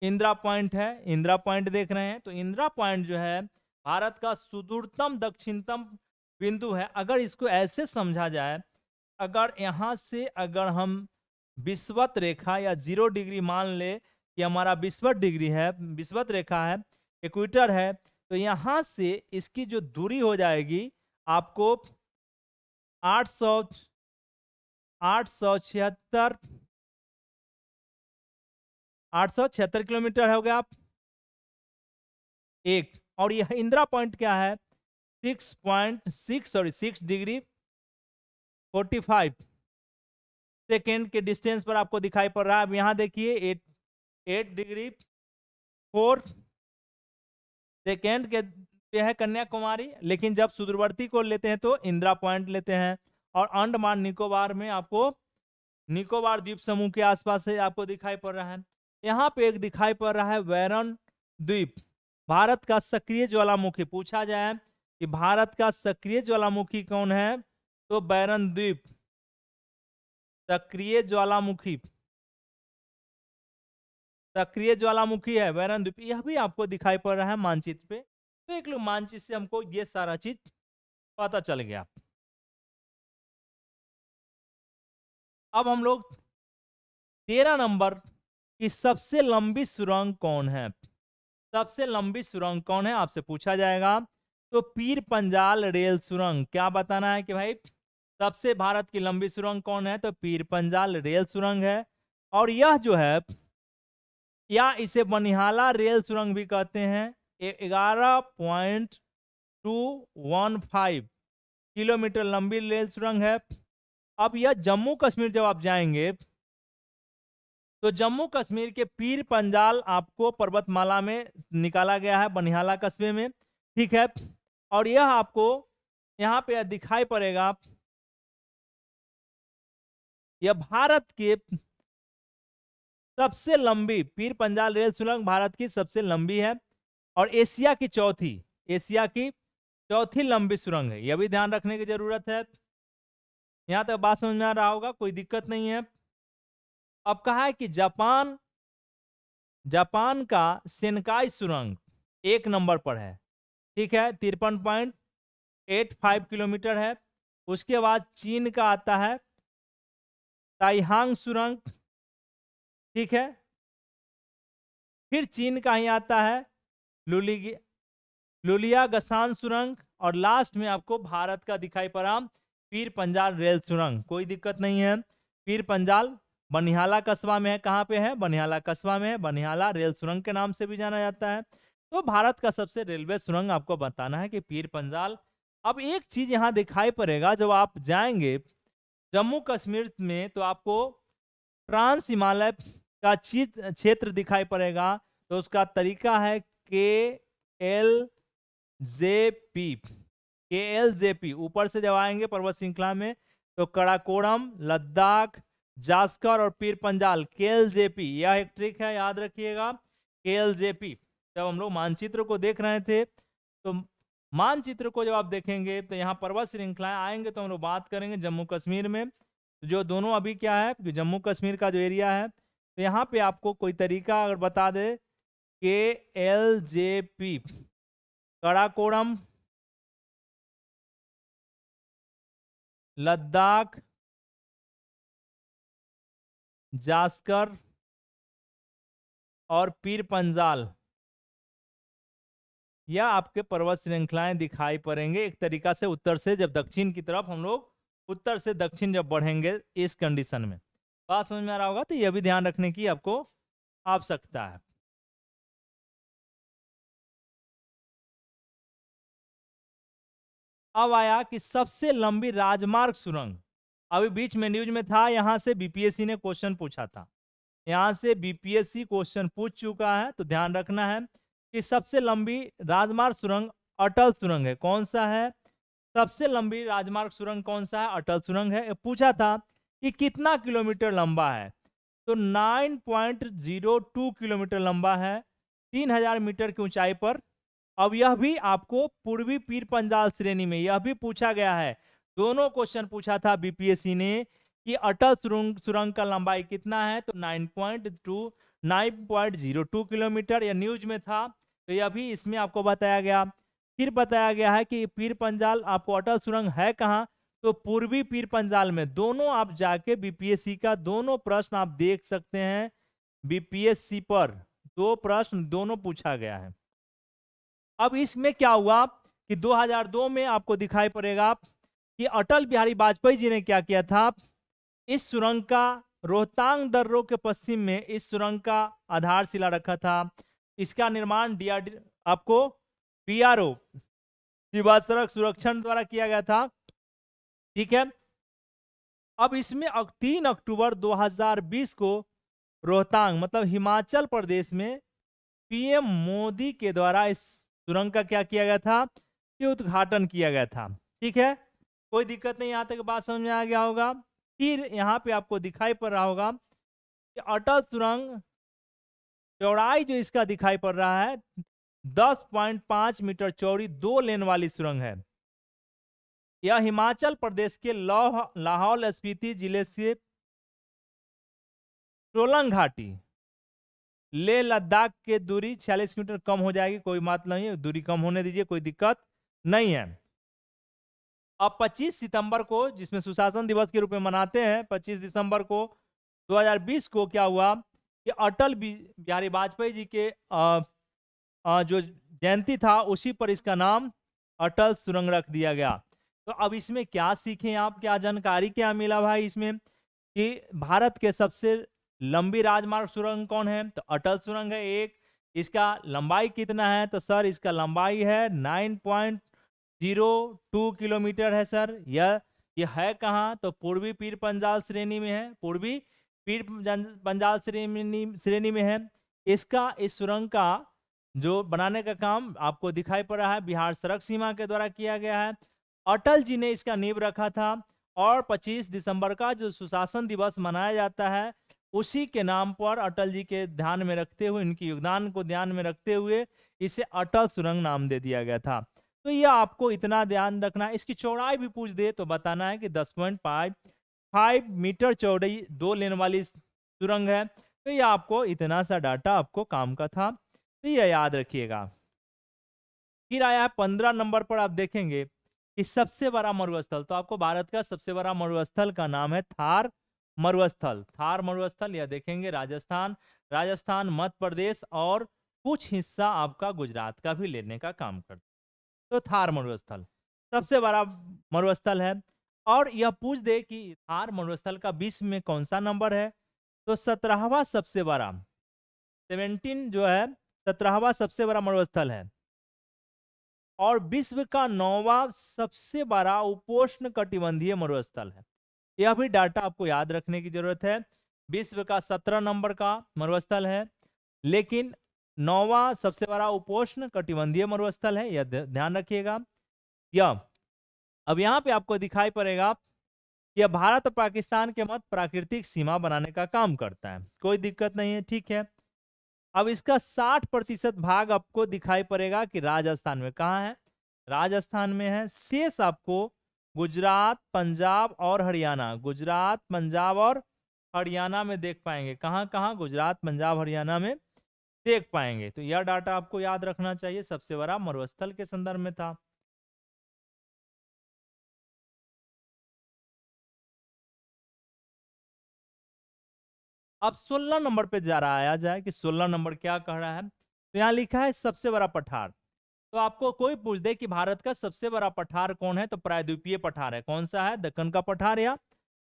Speaker 1: इंदिरा पॉइंट है, इंदिरा पॉइंट देख रहे हैं। तो इंदिरा पॉइंट जो है भारत का सुदूरतम दक्षिणतम बिंदु है। अगर इसको ऐसे समझा जाए, अगर यहाँ से अगर हम विषुवत रेखा या 0 डिग्री मान ले कि हमारा विषुवत डिग्री है, विषुवत रेखा है, इक्वेटर है, तो यहां से इसकी जो दूरी हो जाएगी आपको 876 876 किलोमीटर हो गया आप एक। और यह इंदिरा पॉइंट क्या है, 6 डिग्री 45 सेकेंड के डिस्टेंस पर आपको दिखाई पड़ रहा है। अब यहां देखिए 8 डिग्री 4 सेकेंड के पे है कन्याकुमारी, लेकिन जब सुदूरवर्ती को लेते हैं तो इंदिरा पॉइंट लेते हैं। और अंडमान निकोबार में आपको निकोबार द्वीप समूह के आसपास से आपको दिखाई पड़ रहा है। यहाँ पे एक दिखाई पड़ रहा है वैरन द्वीप, भारत का सक्रिय ज्वालामुखी। पूछा जाए कि भारत का सक्रिय ज्वालामुखी कौन है, तो बैरन द्वीप, सक्रिय ज्वालामुखी, सक्रिय ज्वालामुखी है वैरन द्वीप। यह भी आपको दिखाई पड़ रहा है मानचित्र पे। तो एक लोग मानचित्र से हमको ये सारा चीज पता चल गया। अब हम लोग 13 नंबर की सबसे लंबी सुरंग कौन है, सबसे लंबी सुरंग कौन है आपसे पूछा जाएगा। तो पीर पंजाल रेल सुरंग, क्या बताना है कि भाई सबसे भारत की लंबी सुरंग कौन है, तो पीर पंजाल रेल सुरंग है। और यह जो है, या इसे बनिहाला रेल सुरंग भी कहते हैं, 11.215 किलोमीटर लंबी रेल सुरंग है। अब यह जम्मू कश्मीर जब आप जाएंगे तो जम्मू कश्मीर के पीर पंजाल आपको पर्वतमाला में निकाला गया है, बनिहाला कस्बे में, ठीक है। और यह आपको यहाँ पे दिखाई पड़ेगा, यह भारत के सबसे लंबी, पीर पंजाल रेल सुरंग भारत की सबसे लंबी है और एशिया की चौथी लंबी सुरंग है। यह भी ध्यान रखने की जरूरत है। यहां तक बात समझ में आ रहा होगा, कोई दिक्कत नहीं है। अब कहा है कि जापान का सेनकाई सुरंग 1 नंबर पर है, ठीक है, 53.85 किलोमीटर है। उसके बाद चीन का आता है ताइहांग सुरंग, ठीक है। फिर चीन का ही आता है लुलिया गसान सुरंग, और लास्ट में आपको भारत का दिखाई पड़ा पीर पंजाल रेल सुरंग। कोई दिक्कत नहीं है। पीर पंजाल बनिहाला कस्बा में है, कहाँ पे है, बनिहाला कस्बा में है, बनिहाला रेल सुरंग के नाम से भी जाना जाता है। तो भारत का सबसे रेलवे सुरंग आपको बताना है कि पीर पंजाल। अब एक चीज यहाँ दिखाई पड़ेगा, जब आप जाएंगे जम्मू कश्मीर में तो आपको ट्रांस हिमालय का क्षेत्र दिखाई पड़ेगा। तो उसका तरीका है KLJP, ऊपर से जब आएंगे पर्वत श्रृंखला में तो कराकोरम, लद्दाख, जास्कर और पीर पंजाल, KLJP, यह एक ट्रिक है, याद रखिएगा। KLJP, जब हम लोग मानचित्र को देख रहे थे तो मानचित्र को जब आप देखेंगे तो यहाँ पर्वत श्रृंखलाएं आएंगे तो हम लोग बात करेंगे जम्मू कश्मीर में। जो दोनों अभी क्या है, जो जम्मू कश्मीर का जो एरिया है, तो यहाँ पे आपको कोई तरीका अगर बता दे, KLJP, कराकोरम, लद्दाख, जास्कर और पीर पंजाल, या आपके पर्वत श्रृंखलाएं दिखाई पड़ेंगे एक तरीका से उत्तर से, जब दक्षिण की तरफ हम लोग उत्तर से दक्षिण जब बढ़ेंगे इस कंडीशन में। बात समझ में आ रहा होगा, तो यह भी ध्यान रखने की आपको आवश्यकता है। अब आया कि सबसे लंबी राजमार्ग सुरंग। अभी बीच में न्यूज में था, यहां से बीपीएससी ने क्वेश्चन पूछा था, यहां से बीपीएससी क्वेश्चन पूछ चुका है, तो ध्यान रखना है कि सबसे लंबी राजमार्ग सुरंग अटल सुरंग है। कौन सा है सबसे लंबी राजमार्ग सुरंग? कौन सा है? अटल सुरंग है। पूछा था कि कितना किलोमीटर लंबा है, तो 9.02 किलोमीटर लंबा है, 3000 मीटर की ऊंचाई पर। अब यह भी आपको पूर्वी पीर पंजाल श्रेणी में यह भी पूछा गया है। दोनों क्वेश्चन पूछा था बीपीएससी ने कि अटल सुरंग सुरंग का लंबाई कितना है, तो 9.02 किलोमीटर, यह न्यूज में था, तो यह भी इसमें आपको बताया गया। फिर बताया गया है कि पीर पंजाल आपको अटल सुरंग है कहाँ, तो पूर्वी पीर पंजाल में। दोनों आप जाके बीपीएससी का दोनों प्रश्न आप देख सकते हैं, बीपीएससी पर दो प्रश्न दोनों पूछा गया है। अब इसमें क्या हुआ कि 2002 में आपको दिखाई पड़ेगा कि अटल बिहारी वाजपेयी जी ने क्या किया था, इस सुरंग का रोहतांग दर्रों के पश्चिम में इस सुरंग का आधारशिला रखा था। इसका निर्माण डीआरडी आपको पीआरओ सीमा सड़क सुरक्षण द्वारा किया गया था। ठीक है, अब इसमें 3 अक्टूबर 2020 को रोहतांग मतलब हिमाचल प्रदेश में पीएम मोदी के द्वारा इस सुरंग का क्या किया गया था, कि उद्घाटन किया गया था। ठीक है, कोई दिक्कत नहीं, यहां तक बात समझ में आ गया होगा। फिर यहां पे आपको दिखाई पड़ रहा होगा कि अटल सुरंग चौड़ाई जो इसका दिखाई पड़ रहा है 10.5 मीटर चौड़ी 2 लेन वाली सुरंग है। यह हिमाचल प्रदेश के लाहौल स्पीति जिले से सोलंग घाटी ले लद्दाख के दूरी 46 किलोमीटर कम हो जाएगी, कोई बात नहीं है, दूरी कम होने दीजिए, कोई दिक्कत नहीं है। अब 25 सितंबर को, जिसमें सुशासन दिवस के रूप में मनाते हैं, 25 दिसंबर को 2020 को क्या हुआ कि अटल बिहारी वाजपेयी जी के जो जयंती था उसी पर इसका नाम अटल सुरंग रख दिया गया। तो अब इसमें क्या सीखें आप, क्या जानकारी क्या मिला भाई इसमें, कि भारत के सबसे लंबी राजमार्ग सुरंग कौन है, तो अटल सुरंग है एक। इसका लंबाई कितना है, तो सर इसका लंबाई है 9.02 किलोमीटर है सर। यह है कहाँ, तो पूर्वी पीर पंजाल श्रेणी में है, पूर्वी पीर पंजाल श्रेणी में है। इसका इस सुरंग का जो बनाने का काम आपको दिखाई पड़ रहा है बिहार सड़क सीमा के द्वारा किया गया है। अटल जी ने इसका नींव रखा था, और 25 दिसंबर का जो सुशासन दिवस मनाया जाता है उसी के नाम पर अटल जी के ध्यान में रखते हुए, इनके योगदान को ध्यान में रखते हुए इसे अटल सुरंग नाम दे दिया गया था। तो यह आपको इतना ध्यान रखना है। इसकी चौड़ाई भी पूछ दे तो बताना है कि 10.5 मीटर चौड़ाई 2 लेन वाली सुरंग है। तो यह आपको इतना सा डाटा आपको काम का था, तो यह याद रखिएगा। फिर आया 15 नंबर पर, आप देखेंगे कि सबसे बड़ा मरुस्थल, तो आपको भारत का सबसे बड़ा मरुस्थल का नाम है थार मरुस्थल। थार मरुस्थल यह देखेंगे राजस्थान, मध्य प्रदेश और कुछ हिस्सा आपका गुजरात का भी लेने का काम करता है। तो थार मरुस्थल सबसे बड़ा मरुस्थल है। और यह पूछ दे कि थार मरुस्थल का विश्व में कौन सा नंबर है, तो 17वां सबसे बड़ा, 17 जो है 17वां सबसे बड़ा मरुस्थल है, और विश्व का 9वां सबसे बड़ा उपोष्ण कटिबंधीय मरुस्थल है। यह भी डाटा आपको याद रखने की जरूरत है। विश्व का 17 नंबर का मरुस्थल है, लेकिन 9वां सबसे बड़ा उपोष्ण कटिबंधीय मरुस्थल है, यह ध्यान रखिएगा। यह अब यहाँ पे आपको दिखाई पड़ेगा कि यह भारत और पाकिस्तान के मध्य प्राकृतिक सीमा बनाने का काम करता है, कोई दिक्कत नहीं है। ठीक है, अब इसका 60% भाग आपको दिखाई पड़ेगा कि राजस्थान में, कहाँ है, राजस्थान में है। शेष आपको गुजरात, पंजाब और हरियाणा, गुजरात, पंजाब और हरियाणा में देख पाएंगे। कहाँ कहाँ, गुजरात, पंजाब, हरियाणा में देख पाएंगे। तो यह डाटा आपको याद रखना चाहिए, सबसे बड़ा मरुस्थल के संदर्भ में था। अब 16 नंबर पे जा रहा आया जाए कि 16 नंबर क्या कह रहा है, तो यहां लिखा है सबसे बड़ा पठार। तो आपको कोई पूछ दे कि भारत का सबसे बड़ा पठार कौन है, तो प्रायद्वीपीय पठार है। कौन सा है? दक्कन का पठार या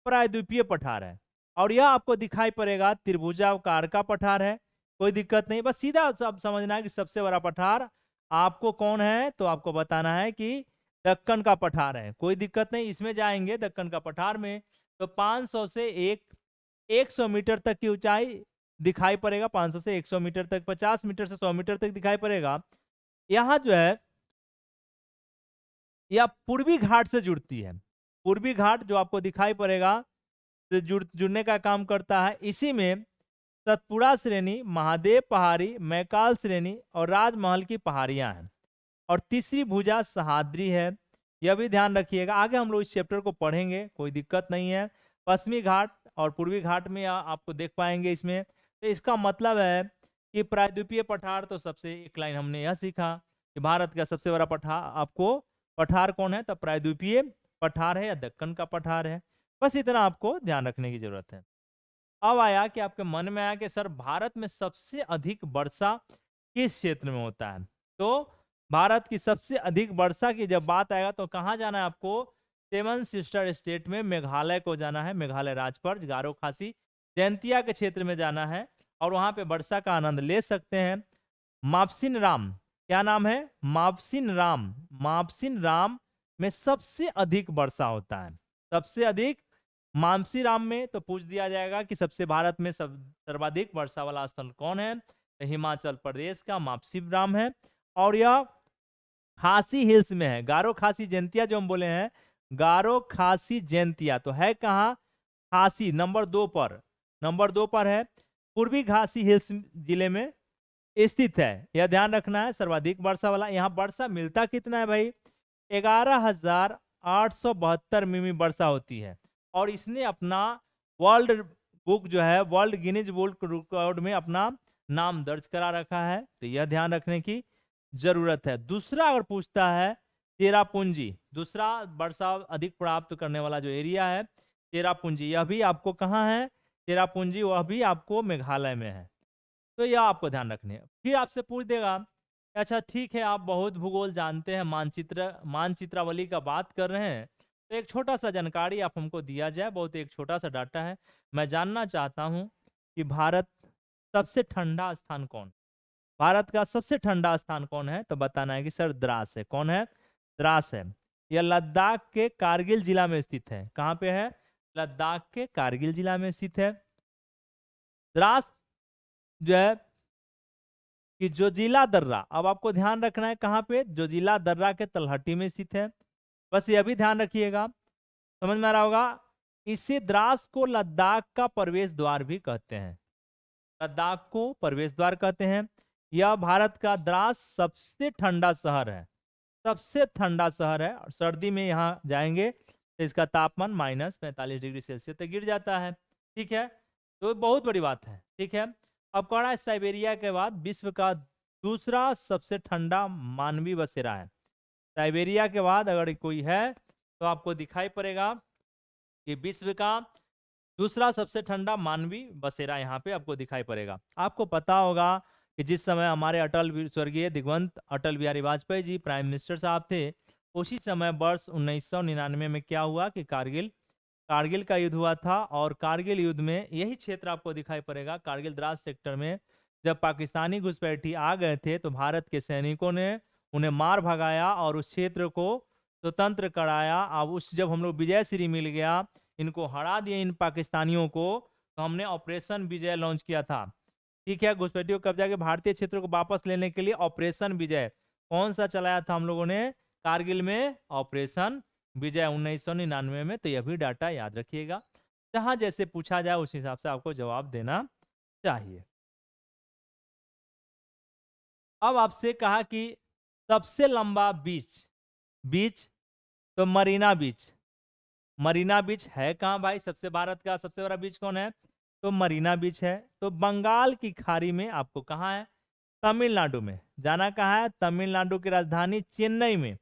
Speaker 1: प्रायद्वीपीय पठार है। और यह आपको दिखाई पड़ेगा त्रिभुजाकार का पठार है। कोई दिक्कत नहीं, बस सीधा सब समझना है कि सबसे बड़ा पठार आपको कौन है, तो आपको बताना है कि दक्कन का पठार है। कोई दिक्कत नहीं, इसमें जाएंगे दक्कन का पठार में तो 500 से 100 मीटर तक की ऊंचाई दिखाई पड़ेगा। 500 से 100 मीटर तक, 50 मीटर से 100 मीटर तक दिखाई पड़ेगा। यहाँ जो है यह पूर्वी घाट से जुड़ती है। पूर्वी घाट जो आपको दिखाई पड़ेगा से जुड़ने का काम करता है। इसी में सतपुड़ा श्रेणी, महादेव पहाड़ी, मैकाल श्रेणी और राजमहल की पहाड़ियां हैं। और तीसरी भुजा सहाद्री है। यह भी ध्यान रखिएगा, आगे हम लोग इस चैप्टर को पढ़ेंगे, कोई दिक्कत नहीं है। पश्चिमी घाट और पूर्वी घाट में आपको देख पाएंगे इसमें। तो इसका मतलब है कि प्रायद्वीपीय पठार, तो सबसे एक लाइन हमने यह सीखा कि भारत का सबसे बड़ा पठार आपको पठार कौन है, तो प्रायद्वीपीय पठार है या दक्कन का पठार है। बस इतना आपको ध्यान रखने की जरूरत है। अब आया कि आपके मन में आया कि सर भारत में सबसे अधिक वर्षा किस क्षेत्र में होता है। तो भारत की सबसे अधिक वर्षा की जब बात आएगा तो कहाँ जाना है आपको? 7 सिस्टर स्टेट में मेघालय को जाना है। मेघालय राज्य गारो खासी जैंतिया के क्षेत्र में जाना है और वहां पे वर्षा का आनंद ले सकते हैं। मापसिन राम, क्या नाम है? मापसिन राम। मापसिन राम में सबसे अधिक वर्षा होता है, सबसे अधिक मानसी राम में। तो पूछ दिया जाएगा कि सबसे भारत में सर्वाधिक वर्षा वाला स्थल कौन है, तो हिमाचल प्रदेश का मापसी राम है। और यह खासी हिल्स में है। गारो खासी जैंतिया जो हम बोले हैं, गारो खासी जैंतिया तो है कहाँ? खासी नंबर 2 पर, नंबर 2 पर है। पूर्वी खासी हिल्स जिले में स्थित है। यह ध्यान रखना है, सर्वाधिक वर्षा वाला। यहाँ वर्षा मिलता कितना है भाई? 11,872 मिमी वर्षा होती है। और इसने अपना वर्ल्ड बुक जो है, वर्ल्ड गिनीज बुक रिकॉर्ड में अपना नाम दर्ज करा रखा है। तो यह ध्यान रखने की जरूरत है। दूसरा अगर पूछता है चेरापूंजी, दूसरा वर्षा अधिक प्राप्त करने वाला जो एरिया है चेरापूंजी, यह भी आपको कहाँ है? चेरापूंजी वह भी आपको मेघालय में है। तो यह आपको ध्यान रखने है। फिर आपसे पूछ देगा अच्छा ठीक है, आप बहुत भूगोल जानते हैं, मानचित्रावली का बात कर रहे हैं, तो एक छोटा सा जानकारी आप हमको दिया जाए। बहुत एक छोटा सा डाटा है। मैं जानना चाहता हूं कि भारत सबसे ठंडा स्थान कौन? भारत का सबसे ठंडा स्थान कौन है? तो बताना है कि सर द्रास है। कौन है? द्रास है। यह लद्दाख के कारगिल जिला में स्थित है। कहाँ पे है? लद्दाख के कारगिल जिला में स्थित है। द्रास जो है कि जोजिला दर्रा, अब आपको ध्यान रखना है कहाँ पे? जोजिला दर्रा के तलहटी में स्थित है। बस ये भी ध्यान रखिएगा, समझ में आ रहा होगा। इसे द्रास को लद्दाख का प्रवेश द्वार भी कहते हैं। लद्दाख को प्रवेश द्वार कहते हैं। यह भारत का द्रास सबसे ठंडा शहर है, सबसे ठंडा शहर है। और सर्दी में यहाँ जाएंगे तो इसका तापमान -45 डिग्री सेल्सियस तक गिर जाता है। ठीक है, तो बहुत बड़ी बात है। ठीक है, अब कह रहा है साइबेरिया के बाद विश्व का दूसरा सबसे ठंडा मानवीय बसेरा है। साइबेरिया के बाद अगर कोई है तो आपको दिखाई पड़ेगा कि विश्व का दूसरा सबसे ठंडा मानवीय बसेरा यहाँ पे आपको दिखाई पड़ेगा। आपको पता होगा कि जिस समय हमारे स्वर्गीय दिग्वंत अटल बिहारी वाजपेयी जी प्राइम मिनिस्टर साहब थे, उसी समय वर्ष 1999 में क्या हुआ कि कारगिल का युद्ध हुआ था। और कारगिल युद्ध में यही क्षेत्र आपको दिखाई पड़ेगा, कारगिल द्रास सेक्टर में जब पाकिस्तानी घुसपैठी आ गए थे तो भारत के सैनिकों ने उन्हें मार भगाया और उस क्षेत्र को स्वतंत्र कराया। अब उस जब हम लोग विजय श्री मिल गया, इनको हरा दिए इन पाकिस्तानियों को, तो हमने ऑपरेशन विजय लॉन्च किया था। ठीक है, घुसपैठियों को कब्जा के भारतीय क्षेत्रों को वापस लेने के लिए ऑपरेशन विजय कौन सा चलाया था हम लोगों ने? कारगिल में ऑपरेशन विजय 1999 में। तो यह भी डाटा याद रखिएगा, जहां जैसे पूछा जाए उस हिसाब से आपको जवाब देना चाहिए। अब आपसे कहा कि सबसे लंबा बीच तो मरीना बीच। मरीना बीच है कहाँ भाई? सबसे भारत का सबसे बड़ा बीच कौन है? तो मरीना बीच है। तो बंगाल की खाड़ी में आपको कहाँ है? तमिलनाडु में। जाना कहाँ है? तमिलनाडु की राजधानी चेन्नई में।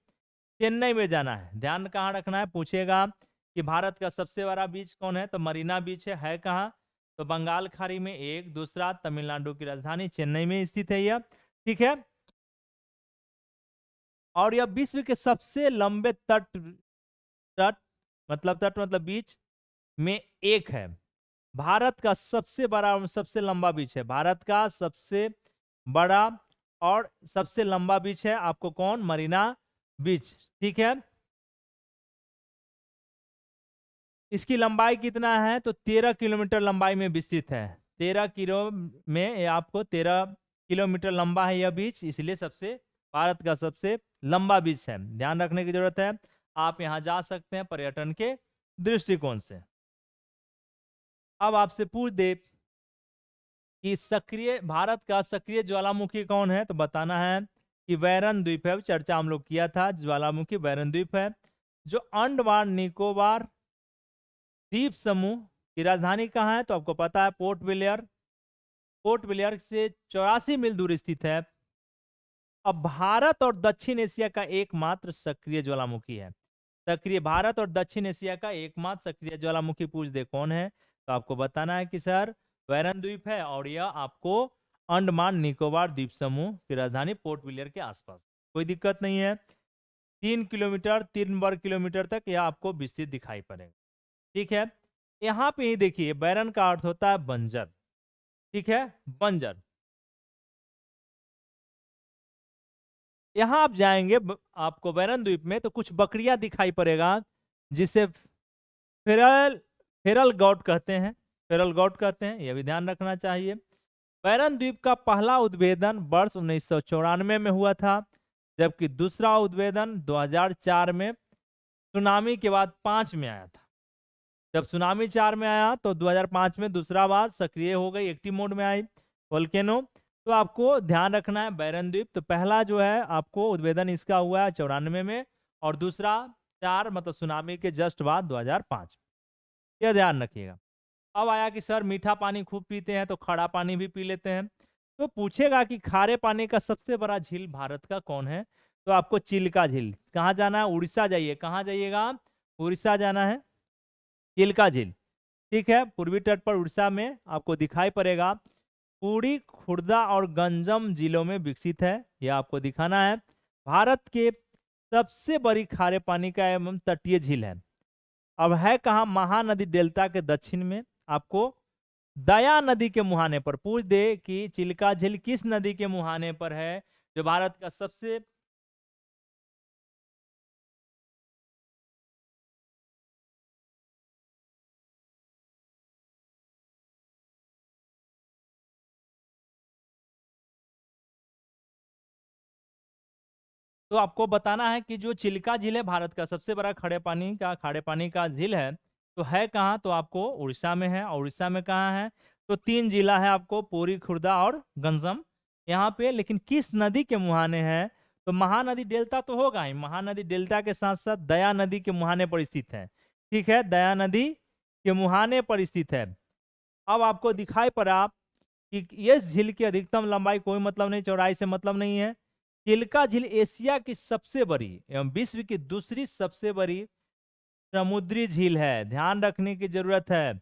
Speaker 1: चेन्नई में जाना है। ध्यान कहाँ रखना है? पूछेगा कि भारत का सबसे बड़ा बीच कौन है? तो मरीना बीच है कहाँ? तो बंगाल खाड़ी में एक, दूसरा तमिलनाडु की राजधानी चेन्नई में स्थित है यह। ठीक है, और यह विश्व के सबसे लंबे तट मतलब बीच में एक है। भारत का सबसे बड़ा और सबसे लंबा बीच है, भारत का सबसे बड़ा और सबसे लंबा बीच है आपको कौन, मरीना बीच। ठीक है, इसकी लंबाई कितना है, तो 13 किलोमीटर लंबाई में विस्तृत है। 13 किलो में, आपको 13 किलोमीटर लंबा है यह बीच, इसलिए सबसे भारत का सबसे लंबा बीच है। ध्यान रखने की जरूरत है, आप यहाँ जा सकते हैं पर्यटन के दृष्टिकोण से। अब आपसे पूछ दे कि सक्रिय, भारत का सक्रिय ज्वालामुखी कौन है, तो बताना है कि बैरन द्वीप है। चर्चा हम लोग किया था, ज्वालामुखी बैरन द्वीप है, जो अंडमान निकोबार द्वीप समूह की राजधानी कहाँ है, तो आपको पता है पोर्ट ब्लेयर। पोर्ट ब्लेयर से 84 मील दूर स्थित है। अब भारत और दक्षिण एशिया का एकमात्र सक्रिय ज्वालामुखी है। सक्रिय भारत और दक्षिण एशिया का एकमात्र सक्रिय ज्वालामुखी पूछ दे कौन है, तो आपको बताना है कि सर बैरन द्वीप है, और यह आपको अंडमान निकोबार द्वीप समूह की राजधानी पोर्ट ब्लेयर के आसपास। कोई दिक्कत नहीं है, 3 वर्ग किलोमीटर तक यह आपको विस्तृत दिखाई पड़ेगा। ठीक है, यहाँ पे ही देखिए बैरन का अर्थ होता है बंजर। ठीक है, बंजर। यहाँ आप जाएंगे आपको बैरन द्वीप में तो कुछ बकरियां दिखाई पड़ेगा, जिसे फेरल फेरल गॉड कहते हैं, फेरल गॉड कहते हैं, यह भी ध्यान रखना चाहिए। बैरन द्वीप का पहला उद्भेदन वर्ष 1994 में हुआ था, जबकि दूसरा उद्भेदन 2004 में सुनामी के बाद 5 में आया था। जब सुनामी 4 में आया तो 2005 में दूसरा बार सक्रिय हो गई, एक्टिव मोड में आई वोल्केनो। तो आपको ध्यान रखना है बैरन द्वीप, तो पहला जो है आपको उद्भेदन इसका हुआ है 94 में, और दूसरा 4 मतलब सुनामी के जस्ट बाद 2005। यह ध्यान रखिएगा। अब आया कि सर मीठा पानी खूब पीते हैं तो खड़ा पानी भी पी लेते हैं, तो पूछेगा कि खारे पानी का सबसे बड़ा झील भारत का कौन है, तो आपको चिल्का झील। कहाँ जाना है, उड़ीसा जाइए। कहाँ जाइएगा, उड़ीसा जाना है, चिल्का झील। ठीक है, पूर्वी तट पर उड़ीसा में आपको दिखाई पड़ेगा। पुरी, खुर्दा और गंजम जिलों में विकसित है, यह आपको दिखाना है। भारत के सबसे बड़ी खारे पानी का एवं तटीय झील है। अब है कहाँ, महानदी डेल्टा के दक्षिण में, आपको दया नदी के मुहाने पर। पूछ दे कि चिल्का झील किस नदी के मुहाने पर है, जो भारत का सबसे तो आपको बताना है कि जो चिल्का झील है भारत का सबसे बड़ा खारे पानी का झील है कहाँ, तो आपको उड़ीसा में है। और उड़ीसा में कहाँ है, तो 3 जिला है आपको, पुरी, खुर्दा और गंजम यहाँ पे। लेकिन किस नदी के मुहाने है, तो महानदी डेल्टा तो होगा ही, महानदी डेल्टा के साथ साथ दया नदी के मुहाने पर स्थित है। ठीक है, दया नदी के मुहाने पर स्थित है। अब आपको दिखाई पड़ा कि इस झील की अधिकतम लंबाई कोई मतलब नहीं, चौड़ाई से मतलब नहीं है। चिल्का झील एशिया की सबसे बड़ी एवं विश्व की दूसरी सबसे बड़ी समुद्री झील है। ध्यान रखने की जरूरत है,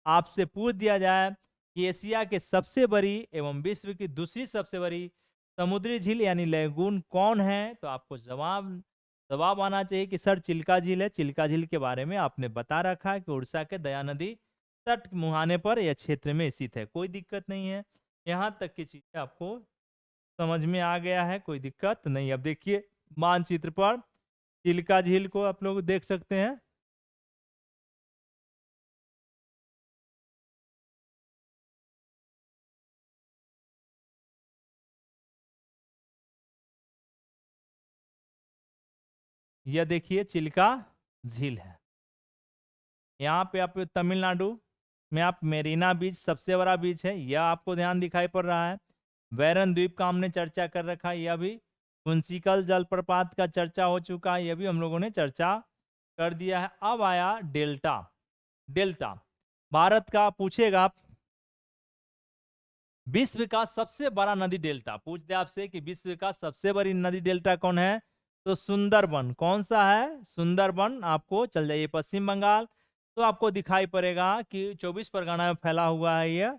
Speaker 1: आपसे पूछ दिया जाए कि एशिया के सबसे बड़ी एवं विश्व की दूसरी सबसे बड़ी समुद्री झील यानी लेगून कौन है, तो आपको जवाब आना चाहिए कि सर चिल्का झील है। चिल्का झील के बारे में आपने बता रखा है कि उड़ीसा के दया नदी तट मुहाने पर या क्षेत्र में स्थित है, कोई दिक्कत नहीं है। यहाँ तक की चीजें आपको समझ में आ गया है, कोई दिक्कत नहीं। अब देखिए मानचित्र पर चिल्का झील को आप लोग देख सकते हैं। यह देखिए चिल्का झील है। यहाँ पे आप तमिलनाडु में आप मेरीना बीच सबसे बड़ा बीच है, यह आपको ध्यान दिखाई पड़ रहा है। बैरन द्वीप का हमने चर्चा कर रखा है, यह भी कुंचिकल जलप्रपात का चर्चा हो चुका है, यह भी हम लोगों ने चर्चा कर दिया है। अब आया डेल्टा। डेल्टा भारत का पूछेगा विश्व का सबसे बड़ा नदी डेल्टा, पूछ दे आपसे कि विश्व का सबसे बड़ी नदी डेल्टा कौन है, तो सुंदरबन। कौन सा है, सुंदरबन। आपको चल जाइए पश्चिम बंगाल, तो आपको दिखाई पड़ेगा कि 24 परगना में फैला हुआ है। यह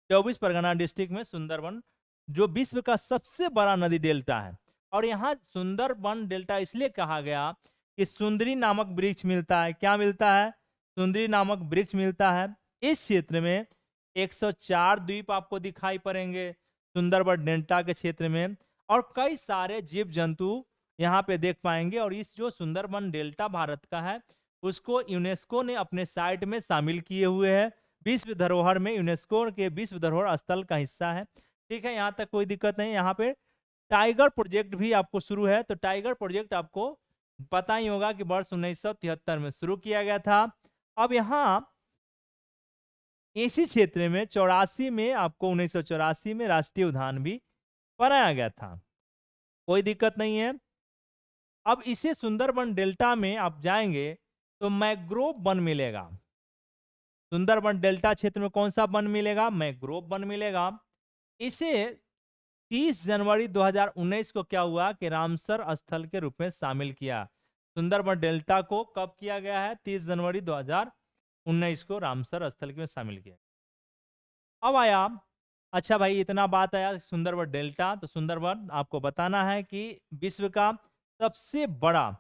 Speaker 1: 24 परगना डिस्ट्रिक्ट में सुंदरबन जो विश्व का सबसे बड़ा नदी डेल्टा है। और यहाँ सुंदरबन डेल्टा इसलिए कहा गया कि सुंदरी नामक वृक्ष मिलता है। क्या मिलता है? सुंदरी नामक वृक्ष मिलता है। इस क्षेत्र में 104 द्वीप आपको दिखाई पड़ेंगे सुंदरबन डेल्टा के क्षेत्र में, और कई सारे जीव जंतु यहाँ पे देख पाएंगे। और इस जो सुंदरबन डेल्टा भारत का है, उसको यूनेस्को ने अपने साइट में शामिल किए हुए है। विश्व धरोहर में, यूनेस्को के विश्व धरोहर स्थल का हिस्सा है। ठीक है, यहाँ तक कोई दिक्कत नहीं। यहाँ पे टाइगर प्रोजेक्ट भी आपको शुरू है। तो टाइगर प्रोजेक्ट आपको पता ही होगा कि वर्ष 1973 में शुरू किया गया था। अब यहाँ इसी क्षेत्र में 84 में आपको 1984 में राष्ट्रीय उद्यान भी बनाया गया था। कोई दिक्कत नहीं है। अब इसे सुंदरबन डेल्टा में आप जाएंगे तो मैंग्रोव वन मिलेगा। सुंदरबन डेल्टा क्षेत्र में कौन सा वन मिलेगा? मैंग्रोव वन मिलेगा। इसे 30 जनवरी 2019 को क्या हुआ कि रामसर स्थल के रूप में शामिल किया। सुंदरबन डेल्टा को कब किया गया है? 30 जनवरी 2019 को रामसर स्थल के में शामिल किया। अब आया, अच्छा भाई इतना बात आया सुंदरबन डेल्टा, तो सुंदरबन आपको बताना है कि विश्व का सबसे बड़ा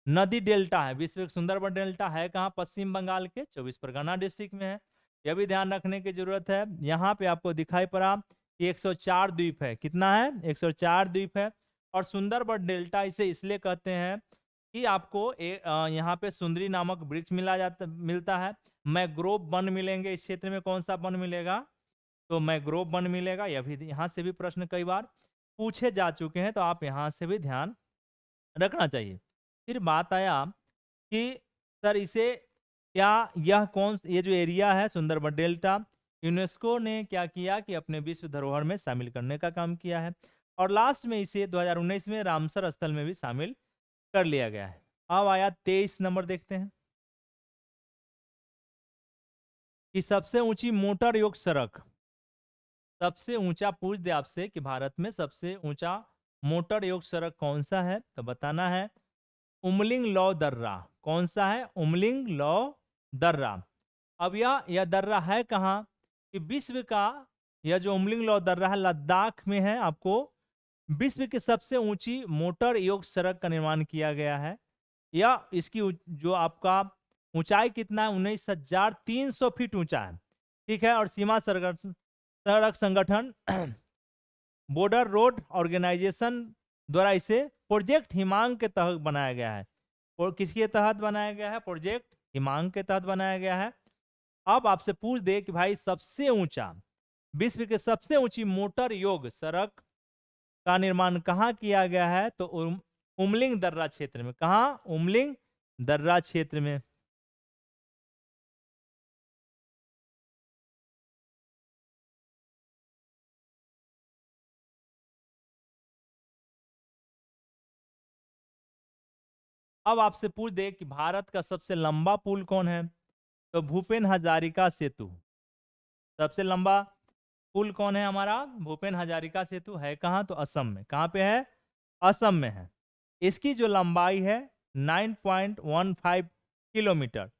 Speaker 1: नदी डेल्टा है। विश्व सुंदरबन डेल्टा है कहाँ? पश्चिम बंगाल के 24 परगना डिस्ट्रिक्ट में है। यह भी ध्यान रखने की जरूरत है। यहाँ पे आपको दिखाई पड़ा कि 104 द्वीप है। कितना है? 104 द्वीप है। और सुंदरबन डेल्टा इसे इसलिए कहते हैं कि आपको यहाँ पे सुंदरी नामक वृक्ष मिलता है। मैंग्रोव वन मिलेंगे इस क्षेत्र में। कौन सा वन मिलेगा? तो मैंग्रोव वन मिलेगा। यह भी यहाँ से भी प्रश्न कई बार पूछे जा चुके हैं, तो आप यहाँ से भी ध्यान रखना चाहिए। फिर बात आया कि सर इसे क्या, ये जो एरिया है सुंदरबन डेल्टा, यूनेस्को ने क्या किया कि अपने विश्व धरोहर में शामिल करने का काम किया है। और लास्ट में इसे 2019 में रामसर स्थल में भी शामिल कर लिया गया है। अब आया 23 नंबर, देखते हैं कि सबसे ऊंची मोटर योग सड़क। सबसे ऊंचा पूछ दे आपसे कि भारत में सबसे ऊंचा मोटर योग सड़क कौन सा है, तो बताना है उमलिंग लौ दर्रा। कौन सा है? उमलिंग लौ दर्रा। अब यह दर्रा है कहाँ? कि विश्व का यह जो उमलिंग लौ दर्रा है लद्दाख में है। आपको विश्व की सबसे ऊंची मोटर योग सड़क का निर्माण किया गया है। यह इसकी जो आपका ऊंचाई कितना है? 19,300 फीट ऊंचा है। ठीक है, और सीमा सड़क संगठन बॉर्डर रोड ऑर्गेनाइजेशन द्वारा इसे प्रोजेक्ट हिमांग के तहत बनाया गया है। और किसके तहत बनाया गया है? प्रोजेक्ट हिमांग के तहत बनाया गया है। अब आपसे पूछ दे कि भाई सबसे ऊंचा, विश्व के सबसे ऊंची मोटर योग सड़क का निर्माण कहाँ किया गया है? तो उमलिंग दर्रा क्षेत्र में। कहाँ? उमलिंग दर्रा क्षेत्र में। अब आपसे पूछ दे कि भारत का सबसे लंबा पुल कौन है? तो भूपेन हजारिका सेतु। सबसे लंबा पुल कौन है हमारा? भूपेन हजारिका सेतु। है कहाँ? तो असम में। कहाँ पे है? असम में है। इसकी जो लंबाई है 9.15 किलोमीटर।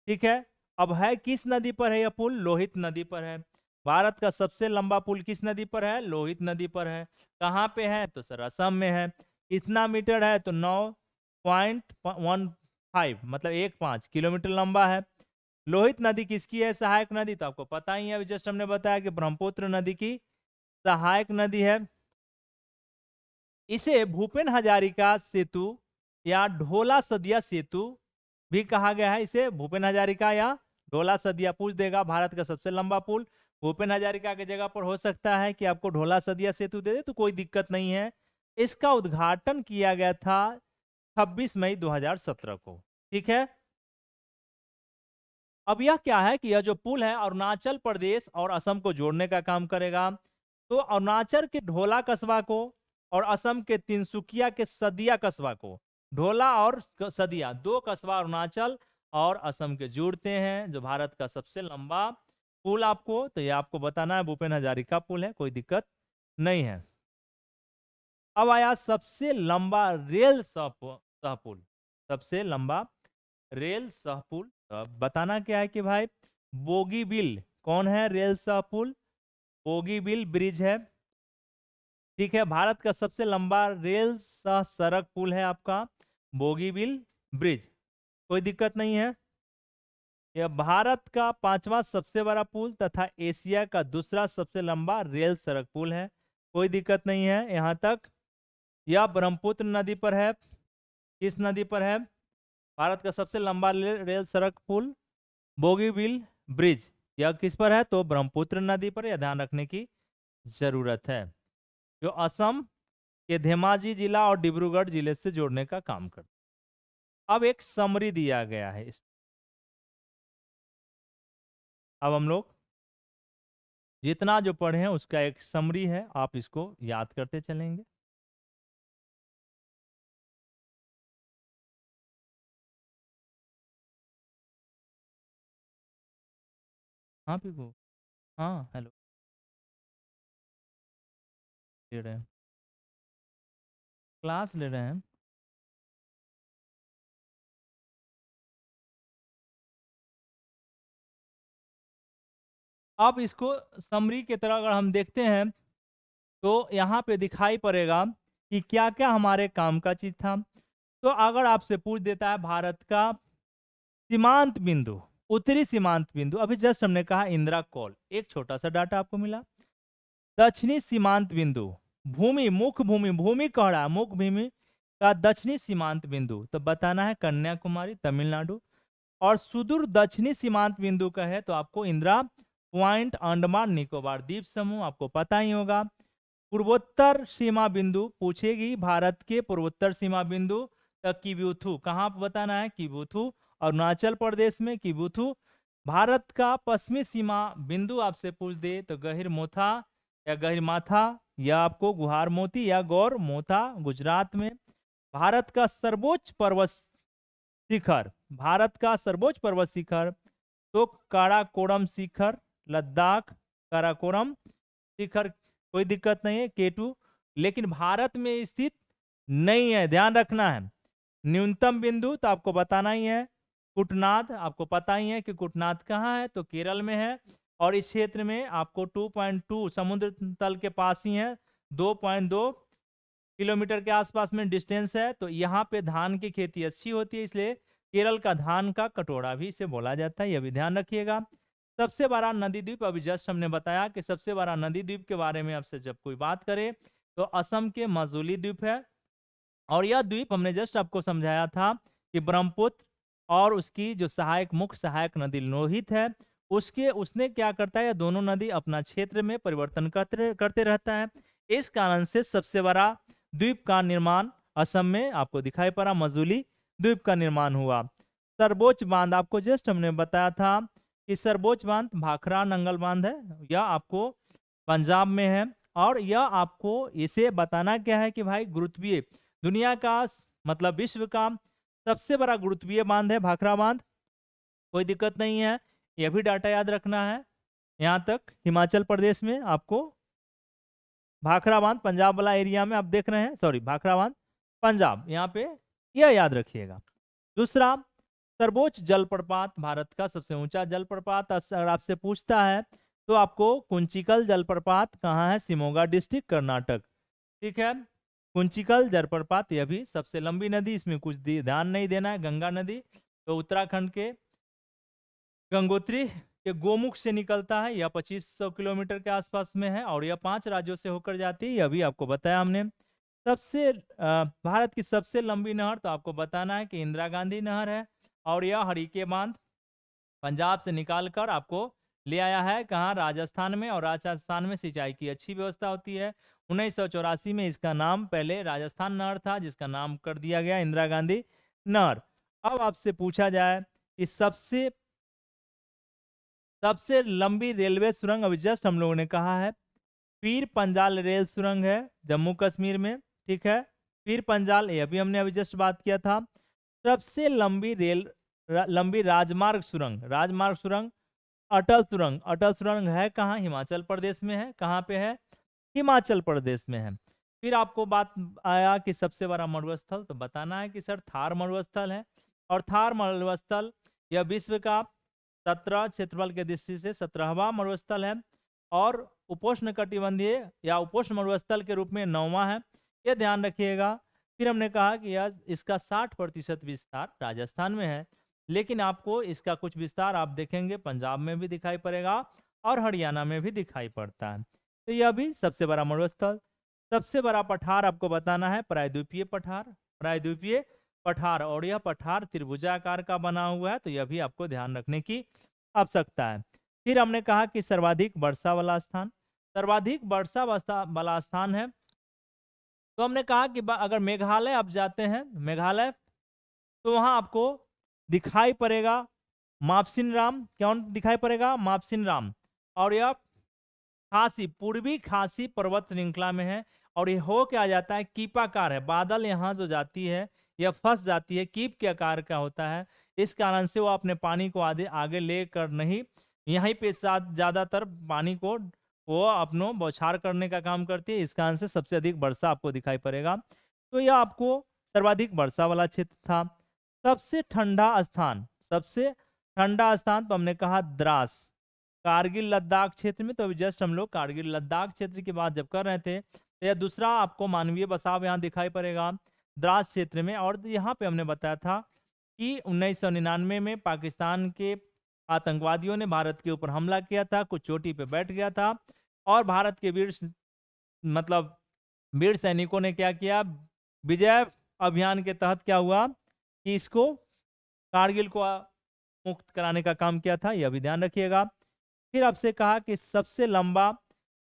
Speaker 1: ठीक है, अब है किस नदी पर है यह पुल? लोहित नदी पर है। भारत का सबसे लंबा पुल किस नदी पर है? लोहित नदी पर है। कहाँ पे है? तो सर असम में है। कितना मीटर है? तो 9.15 मतलब 1.5 किलोमीटर लंबा है। लोहित नदी किसकी है? सहायक नदी। तो आपको पता ही है, अभी जस्ट हमने बताया कि ब्रह्मपुत्र नदी की सहायक नदी है। इसे भूपेन हजारिका सेतु या ढोला सदिया सेतु भी कहा गया है। इसे भूपेन हजारिका या ढोला सदिया पूछ देगा। भारत का सबसे लंबा पुल भूपेन हजारिका की जगह पर हो सकता है कि आपको ढोला सदिया सेतु दे दे, तो कोई दिक्कत नहीं है। इसका उद्घाटन किया गया था 26 मई 2017 को। ठीक है, अब यह क्या है कि यह जो पुल है अरुणाचल प्रदेश और असम को जोड़ने का काम करेगा। तो अरुणाचल के ढोला कस्बा को और असम के तिनसुकिया के सदिया कस्बा को, ढोला और सदिया दो कस्बा अरुणाचल और असम के जोड़ते हैं, जो भारत का सबसे लंबा पुल आपको, तो ये आपको बताना है भूपेन हजारिका पुल है। कोई दिक्कत नहीं है। अब आया सबसे लंबा रेल सहपुल। सबसे लंबा रेल सहपुल। अब बताना क्या है कि भाई बोगीबिल। कौन है? रेल सहपुल बोगीबिल ब्रिज है। ठीक है, भारत का सबसे लंबा रेल सह सड़क पुल है आपका बोगीबिल ब्रिज, कोई दिक्कत नहीं है। यह भारत का 5वां सबसे बड़ा पुल तथा एशिया का दूसरा सबसे लंबा रेल सड़क पुल है, कोई दिक्कत नहीं है यहाँ तक। यह ब्रह्मपुत्र नदी पर है। किस नदी पर है? भारत का सबसे लंबा रेल सड़क पुल बोगीबिल ब्रिज, यह किस पर है? तो ब्रह्मपुत्र नदी पर, यह ध्यान रखने की जरूरत है, जो असम के धेमाजी जिला और डिब्रूगढ़ जिले से जोड़ने का काम करता है। अब एक समरी दिया गया है अब हम लोग जितना जो पढ़े हैं उसका एक समरी है, आप इसको याद करते चलेंगे। हाँ पीकू, हाँ हेलो, ले रहे हैं, क्लास ले रहे हैं। अब इसको समरी की तरह अगर हम देखते हैं तो यहाँ पे दिखाई पड़ेगा कि क्या क्या हमारे काम का चीज था। तो अगर आपसे पूछ देता है भारत का सीमांत बिंदु, उत्तरी सीमांत बिंदु, अभी जस्ट हमने कहा इंदिरा कॉल, एक छोटा सा डाटा आपको मिला। दक्षिणी सीमांत बिंदु, भूमि मुख भूमि, भूमि कह रहा है, मुख भूमि का दक्षिणी सीमांत बिंदु, तो बताना है कन्याकुमारी तमिलनाडु। और सुदूर दक्षिणी सीमांत बिंदु का है तो आपको इंदिरा पॉइंट अंडमान निकोबार द्वीप समूह, आपको पता ही होगा। पूर्वोत्तर सीमा बिंदु पूछेगी, भारत के पूर्वोत्तर सीमा बिंदु तक किबुथु, कहाँ पे बताना है? किबुथु, अरुणाचल प्रदेश में किबुथु। भारत का पश्चिमी सीमा बिंदु आपसे पूछ दे तो गहिरमोथा या गहिरमाथा, या आपको गुहार मोती या गौर मोथा गुजरात में। भारत का सर्वोच्च पर्वत शिखर, भारत का सर्वोच्च पर्वत शिखर तो काराकोरम शिखर, लद्दाख काराकोरम शिखर, कोई दिक्कत नहीं है K2, लेकिन भारत में स्थित नहीं है, ध्यान रखना है। न्यूनतम बिंदु तो आपको बताना ही है, कुटनाद, आपको पता ही है कि कुटनाद कहाँ है, तो केरल में है। और इस क्षेत्र में आपको 2.2 समुद्र तल के पास ही है, 2.2 किलोमीटर के आसपास में डिस्टेंस है। तो यहाँ पे धान की खेती अच्छी होती है, इसलिए केरल का धान का कटोरा भी इसे बोला जाता है, यह भी ध्यान रखिएगा। सबसे बड़ा नदी द्वीप, अभी जस्ट हमने बताया कि सबसे बड़ा नदी द्वीप के बारे में आपसे जब कोई बात करे तो असम के मजूली द्वीप है। और यह द्वीप हमने जस्ट आपको समझाया था कि ब्रह्मपुत्र और उसकी जो सहायक मुख्य सहायक नदी लोहित है, उसने क्या करता है, यह दोनों नदी अपना क्षेत्र में परिवर्तन करते रहता है। इस कारण से सबसे बड़ा द्वीप का निर्माण असम में आपको दिखाई पड़ा, मजूली द्वीप का निर्माण हुआ। सर्वोच्च बांध, आपको जस्ट हमने बताया था कि सर्वोच्च बांध भाखरा नंगल बांध है, यह आपको पंजाब में है। और यह आपको इसे बताना क्या है कि भाई गुरुत्वीय, दुनिया का मतलब विश्व का सबसे बड़ा गुरुत्वीय बांध है भाखरा बांध, कोई दिक्कत नहीं है, यह भी डाटा याद रखना है। यहाँ तक हिमाचल प्रदेश में आपको भाखरा बांध, पंजाब वाला एरिया में आप देख रहे हैं, सॉरी भाखरा बांध पंजाब, यहाँ पे यह याद रखिएगा। दूसरा, सर्वोच्च जलप्रपात, भारत का सबसे ऊंचा जलप्रपात अगर आपसे पूछता है तो आपको कुंचिकल जलप्रपात कहाँ है? शिमोगा डिस्ट्रिक्ट कर्नाटक, ठीक है। कुंचिकल जलप्रपात, यह भी सबसे लंबी नदी, इसमें कुछ ध्यान नहीं देना है, गंगा नदी तो उत्तराखंड के गंगोत्री के गोमुख से निकलता है, यह 2500 किलोमीटर के आसपास में है और यह 5 राज्यों से होकर जाती है, यह भी आपको बताया हमने। सबसे भारत की सबसे लंबी नहर तो आपको बताना है कि इंदिरा गांधी नहर है, और यह हरिके बांध पंजाब से निकालकर आपको ले आया है, कहाँ? राजस्थान में। और राजस्थान में सिंचाई की अच्छी व्यवस्था होती है। 1984 में इसका नाम पहले राजस्थान नहर था, जिसका नाम कर दिया गया इंदिरा गांधी नहर। अब आपसे पूछा जाए कि सबसे लंबी रेलवे सुरंग, अभी जस्ट हम लोगों ने कहा है पीर पंजाल रेल सुरंग है जम्मू कश्मीर में, ठीक है। पीर पंजाल, ये भी हमने अभी जस्ट बात किया था। सबसे लंबी राजमार्ग सुरंग अटल सुरंग है कहाँ? हिमाचल प्रदेश में है। कहाँ पे है? हिमाचल प्रदेश में है। फिर आपको बात आया कि सबसे बड़ा मरुस्थल, तो बताना है कि सर थार मरुस्थल है, और थार मरुस्थल यह विश्व का 17 क्षेत्रफल के दृष्टि से 17वां मरुस्थल है। और उपोष्णकटिबंधीय या उपोष्ण मरुस्थल के रूप में 9वां है, ये ध्यान रखिएगा। फिर हमने कहा कि यह इसका 60% विस्तार राजस्थान में है, लेकिन आपको इसका कुछ विस्तार आप देखेंगे पंजाब में भी दिखाई पड़ेगा और हरियाणा में भी दिखाई पड़ता है। तो यह भी सबसे बड़ा मरुस्थल। सबसे बड़ा पठार आपको बताना है प्रायद्वीपीय पठार, प्रायद्वीपीय पठार, और यह पठार त्रिभुजाकार का बना हुआ है, तो यह भी आपको ध्यान रखने की आवश्यकता है। फिर हमने कहा कि सर्वाधिक वर्षा वाला स्थान, सर्वाधिक वर्षा वाला स्थान है, तो हमने कहा कि अगर मेघालय आप जाते हैं, मेघालय, तो वहां आपको दिखाई पड़ेगा मापसिन राम, कौन दिखाई पड़ेगा, मापसिन राम, और यह खासी, पूर्वी खासी पर्वत श्रृंखला में है, और ये हो क्या जाता है, कीपाकार है, बादल यहाँ जो जाती है यह फंस जाती है, कीप के आकार का होता है, इस कारण से वो अपने पानी को आगे लेकर नहीं, यहीं पे साथ ज्यादातर पानी को वो अपनो बौछार करने का काम करती है, इस कारण से सबसे अधिक वर्षा आपको दिखाई पड़ेगा। तो यह आपको सर्वाधिक वर्षा वाला क्षेत्र था। सबसे ठंडा स्थान, सबसे ठंडा स्थान तो हमने कहा द्रास, कारगिल लद्दाख क्षेत्र में। तो अभी जस्ट हम लोग कारगिल लद्दाख क्षेत्र की बात जब कर रहे थे, तो यह दूसरा आपको मानवीय बसाव यहाँ दिखाई पड़ेगा द्रास क्षेत्र में। और यहाँ पे हमने बताया था कि 1999 में पाकिस्तान के आतंकवादियों ने भारत के ऊपर हमला किया था, कुछ चोटी पे बैठ गया था, और भारत के मतलब वीर सैनिकों ने क्या किया, विजय अभियान के तहत क्या हुआ कि इसको कारगिल को मुक्त कराने का काम किया था, यह भी ध्यान रखिएगा। फिर आपसे कहा कि सबसे लंबा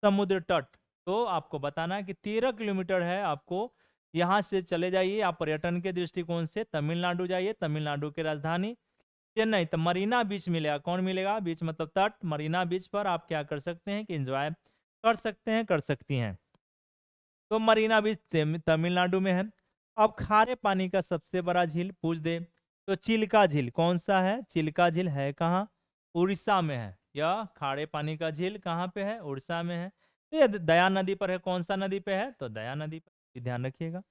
Speaker 1: समुद्र तट, तो आपको बताना है कि 13 किलोमीटर है। आपको यहाँ से चले जाइए आप पर्यटन के दृष्टिकोण से, तमिलनाडु जाइए, तमिलनाडु की राजधानी चेन्नई, तो मरीना बीच मिलेगा, कौन मिलेगा, बीच मतलब तट, मरीना बीच पर आप क्या कर सकते हैं कि एंजॉय कर सकते हैं, कर सकती हैं। तो मरीना बीच तमिलनाडु में है। अब खारे पानी का सबसे बड़ा झील पूछ दे तो चिल्का झील कौन सा है, चिल्का झील है कहाँ, उड़ीसा में है। यह खारे पानी का झील कहाँ पे है, उड़ीसा में है। तो यह दया नदी पर है, कौन सा नदी पे है, तो दया नदी पर, ध्यान रखिएगा।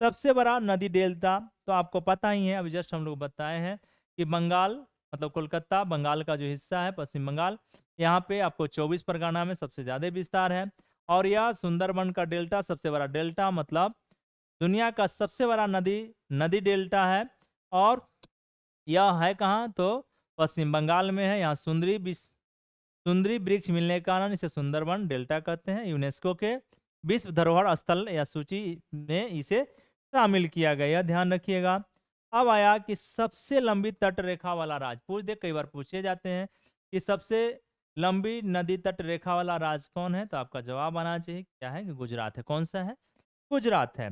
Speaker 1: सबसे बड़ा नदी डेल्टा, तो आपको पता ही है, अभी जस्ट हम लोग बताए हैं कि बंगाल मतलब कोलकाता बंगाल का जो हिस्सा है, पश्चिम बंगाल, यहाँ पे आपको 24 परगना में सबसे ज्यादा विस्तार है। और यह सुंदरबन का डेल्टा सबसे बड़ा डेल्टा, मतलब दुनिया का सबसे बड़ा नदी डेल्टा है। और यह है कहाँ, तो पश्चिम बंगाल में है। यहाँ सुंदरी वृक्ष मिलने के कारण इसे सुंदरबन डेल्टा कहते हैं। यूनेस्को के विश्व धरोहर स्थल या सूची में इसे शामिल किया गया, ध्यान रखिएगा। अब आया कि सबसे लंबी तट रेखा वाला राज्य, पूछ दे, कई बार पूछे जाते हैं कि सबसे लंबी नदी तट रेखा वाला राज्य कौन है, तो आपका जवाब आना चाहिए क्या है कि गुजरात है। कौन सा है, गुजरात है,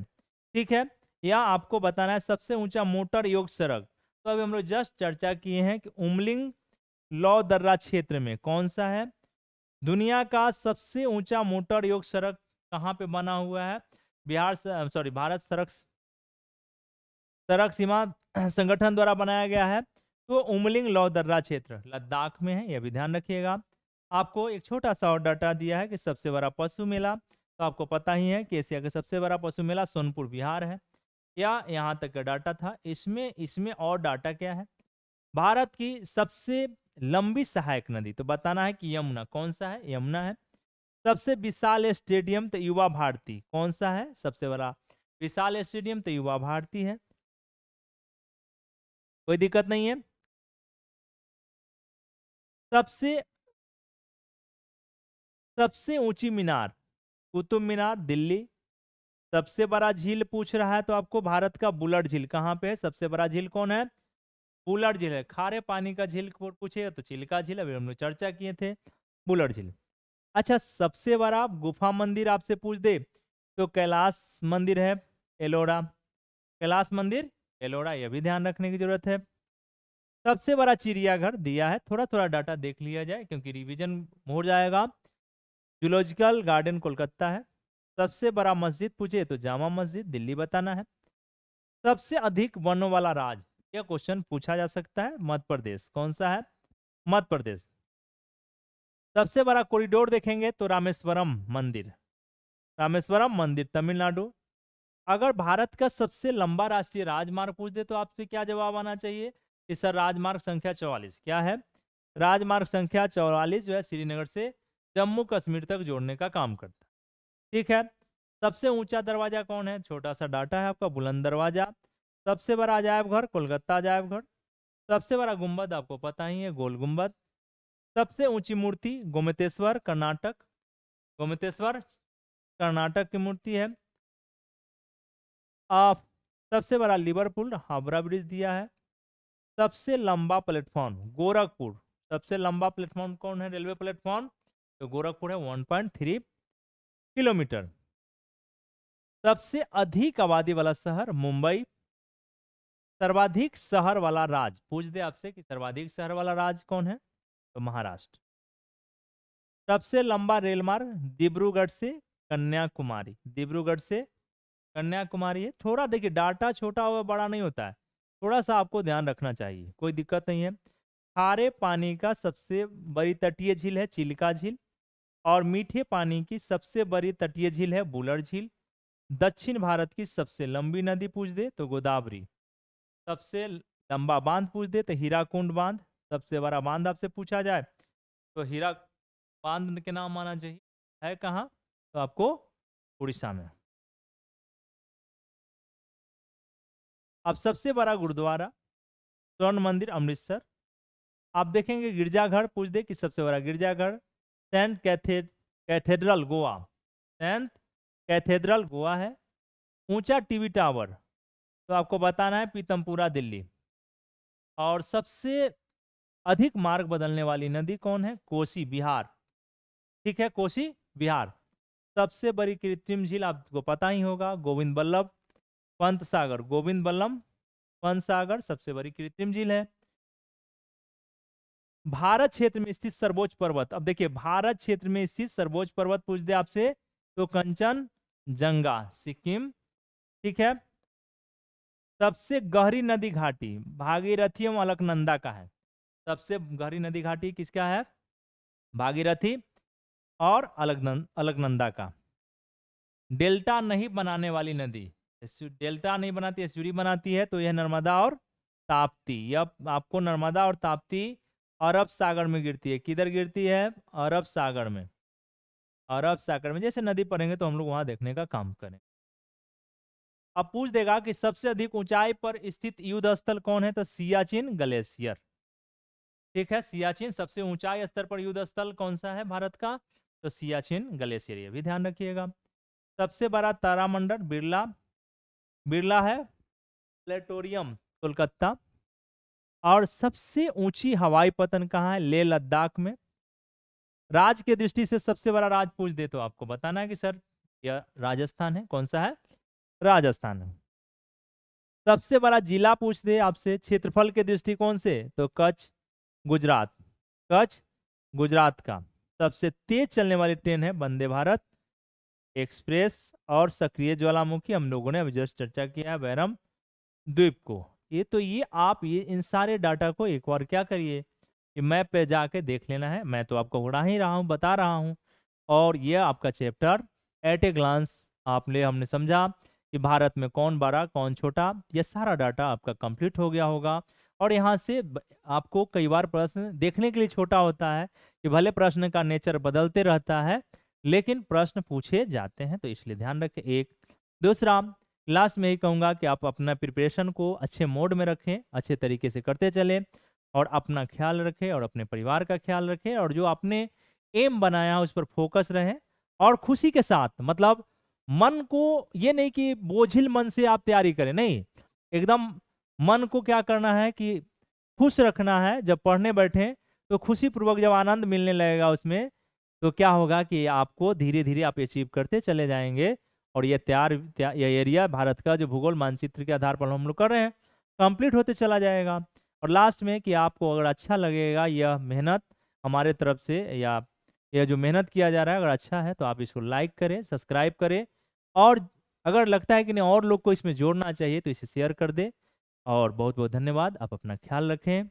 Speaker 1: ठीक है। या आपको बताना है सबसे ऊंचा मोटर योग सड़क, तो अभी हम लोग जस्ट चर्चा किए हैं कि उमलिंग लौ दर्रा क्षेत्र में कौन सा है। दुनिया का सबसे ऊंचा मोटर योग सड़क कहाँ पे बना हुआ है, भारत सड़क सीमा संगठन द्वारा बनाया गया है। तो उमलिंग लौ दर्रा क्षेत्र लद्दाख में है, यह भी ध्यान रखिएगा। आपको एक छोटा सा और डाटा दिया है कि सबसे बड़ा पशु मेला, तो आपको पता ही है कि एशिया का सबसे बड़ा पशु मेला सोनपुर बिहार है। या यहाँ तक का डाटा था। इसमें और डाटा क्या है, भारत की सबसे लंबी सहायक नदी, तो बताना है कि यमुना, कौन सा है, यमुना है। सबसे विशाल स्टेडियम, तो युवा भारती, कौन सा है, सबसे बड़ा विशाल स्टेडियम तो युवा भारती है, कोई दिक्कत नहीं है। सबसे सबसे ऊंची मीनार कुतुब मीनार दिल्ली। सबसे बड़ा झील पूछ रहा है तो आपको भारत का बुलर झील कहाँ पे है, सबसे बड़ा झील कौन है, बुलर झील है। खारे पानी का झील पूछे तो चिल्का झील, अभी हम लोग चर्चा किए थे, बुलर झील। अच्छा, सबसे बड़ा गुफा मंदिर आपसे पूछ दे तो कैलाश मंदिर है, एलोरा, कैलाश मंदिर एलोरा, यह भी ध्यान रखने की जरूरत है। सबसे बड़ा चिड़ियाघर दिया है, थोड़ा थोड़ा डाटा देख लिया जाए क्योंकि रिवीजन हो जाएगा। जूलॉजिकल गार्डन कोलकाता है। सबसे बड़ा मस्जिद पूछे तो जामा मस्जिद दिल्ली बताना है। सबसे अधिक वनों वाला राज्य, यह क्वेश्चन पूछा जा सकता है, मध्य प्रदेश, कौन सा है, मध्य प्रदेश। सबसे बड़ा कॉरिडोर देखेंगे तो रामेश्वरम मंदिर तमिलनाडु। अगर भारत का सबसे लंबा राष्ट्रीय राजमार्ग पूछ दे तो आपसे क्या जवाब आना चाहिए कि सर राजमार्ग संख्या 44 क्या है, राजमार्ग संख्या 44 जो है श्रीनगर से जम्मू कश्मीर तक जोड़ने का काम करता है। ठीक है, सबसे ऊंचा दरवाजा कौन है? छोटा सा डाटा है आपका, बुलंद दरवाजा। सबसे बड़ा अजायब घर, कोलकाता अजायब घर। सबसे बड़ा गुंबद आपको पता ही है, गोल गुंबद। सबसे ऊंची मूर्ति गोमतेश्वर, कर्नाटक। गोमतेश्वर कर्नाटक की मूर्ति है। आप सबसे बड़ा लिवरपूल, हावड़ा ब्रिज दिया है। सबसे लंबा प्लेटफॉर्म गोरखपुर। सबसे लंबा प्लेटफॉर्म कौन है? रेलवे प्लेटफॉर्म तो गोरखपुर है, 1.3 किलोमीटर। सबसे अधिक आबादी वाला शहर मुंबई। सर्वाधिक शहर वाला राज्य, पूछ दे आपसे कि सर्वाधिक शहर वाला राज्य कौन है, तो महाराष्ट्र। सबसे लंबा रेल मार्ग डिब्रूगढ़ से कन्याकुमारी। डिब्रूगढ़ से कन्याकुमारी है। थोड़ा देखिए, डाटा छोटा और बड़ा नहीं होता है, थोड़ा सा आपको ध्यान रखना चाहिए, कोई दिक्कत नहीं है। खारे पानी का सबसे बड़ी तटीय झील है चिल्का झील, और मीठे पानी की सबसे बड़ी तटीय झील है बुलर झील। दक्षिण भारत की सबसे लंबी नदी पूछ दे तो गोदावरी। सबसे लंबा बांध पूछ दे तो हीराकुंड बांध। सबसे बड़ा बांध आपसे पूछा जाए तो हीरा बांध के नाम माना चाहिए, है कहाँ? तो आपको उड़ीसा में। अब सबसे बड़ा गुरुद्वारा स्वर्ण मंदिर अमृतसर। आप देखेंगे गिरजाघर पूछ दे कि सबसे बड़ा गिरजाघर saint cathedral Goa. Saint cathedral Goa है। ऊंचा टीवी टावर तो आपको बताना है पीतमपुरा दिल्ली। और सबसे अधिक मार्ग बदलने वाली नदी कौन है? कोसी बिहार। ठीक है, कोसी बिहार। सबसे बड़ी कृत्रिम झील आपको पता ही होगा, गोविंद बल्लभ पंत सागर। गोविंद बल्लभ पंत सागर सबसे बड़ी कृत्रिम झील है। भारत क्षेत्र में स्थित सर्वोच्च पर्वत, अब देखिए भारत क्षेत्र में स्थित सर्वोच्च पर्वत पूछ दे आपसे तो कंचनजंगा सिक्किम। ठीक है, सबसे गहरी नदी घाटी भागीरथी एवं अलकनंदा का है। सबसे गहरी नदी घाटी किसका है? भागीरथी और अलकनंदा का। डेल्टा नहीं बनाने वाली नदी, डेल्टा नहीं बनाती, एस्चुरी बनाती है, तो यह नर्मदा और ताप्ती। यह आपको नर्मदा और ताप्ती अरब सागर में गिरती है। किधर गिरती है? अरब सागर में। अरब सागर में जैसे नदी पढ़ेंगे तो हम लोग वहां देखने का काम करें। अब पूछ देगा कि सबसे अधिक ऊंचाई पर स्थित युद्ध स्थल कौन है, तो सियाचिन ग्लेशियर। ठीक है, सियाचिन सबसे ऊंचाई स्तर पर युद्ध स्थल कौन सा है भारत का, तो सियाचिन ग्लेशियर, ये भी ध्यान रखिएगा। सबसे बड़ा तारामंडल बिरला बिरला है प्लेटोरियम कोलकाता। और सबसे ऊंची हवाई पतन कहाँ है? लेह लद्दाख में। राज्य की दृष्टि से सबसे बड़ा राज्य पूछ दे तो आपको बताना है कि सर यह राजस्थान है। कौन सा है? राजस्थान है। सबसे बड़ा जिला पूछ दे आपसे क्षेत्रफल के दृष्टिकोण से तो कच्छ गुजरात। कच्छ गुजरात का। सबसे तेज चलने वाली ट्रेन है वंदे भारत एक्सप्रेस। और सक्रिय ज्वालामुखी हम लोगों ने अभी जस्ट चर्चा किया है बैरम द्वीप को। ये आप इन सारे डाटा को एक बार क्या करिए कि मैप पे जाके देख लेना है। मैं तो आपको उड़ा ही रहा हूँ, बता रहा हूँ। और ये आपका चैप्टर एट ए ग्लांस हमने समझा कि भारत में कौन बड़ा कौन छोटा, ये सारा डाटा आपका कंप्लीट हो गया होगा। और यहाँ से आपको कई बार प्रश्न देखने के लिए छोटा होता है कि भले प्रश्न का नेचर बदलते रहता है लेकिन प्रश्न पूछे जाते हैं, तो इसलिए ध्यान रखें। एक दूसरा लास्ट में ही कहूंगा कि आप अपना प्रिपरेशन को अच्छे मोड में रखें, अच्छे तरीके से करते चलें और अपना ख्याल रखें और अपने परिवार का ख्याल रखें। और जो आपने एम बनाया है उस पर फोकस रहें और खुशी के साथ, मतलब मन को ये नहीं कि बोझिल मन से आप तैयारी करें, नहीं, एकदम मन को क्या करना है कि खुश रखना है। जब पढ़ने बैठे तो खुशी पूर्वक जब आनंद मिलने लगेगा उसमें, तो क्या होगा कि आपको धीरे धीरे आप अचीव करते चले जाएंगे। और ये ये एरिया भारत का जो भूगोल मानचित्र के आधार पर हम लोग कर रहे हैं कंप्लीट होते चला जाएगा। और लास्ट में कि आपको अगर अच्छा लगेगा यह मेहनत हमारे तरफ से, या यह जो मेहनत किया जा रहा है अगर अच्छा है तो आप इसको लाइक करें, सब्सक्राइब करें। और अगर लगता है कि नहीं और लोग को इसमें जोड़ना चाहिए तो इसे शेयर कर दे। और बहुत बहुत धन्यवाद। आप अपना ख्याल रखें।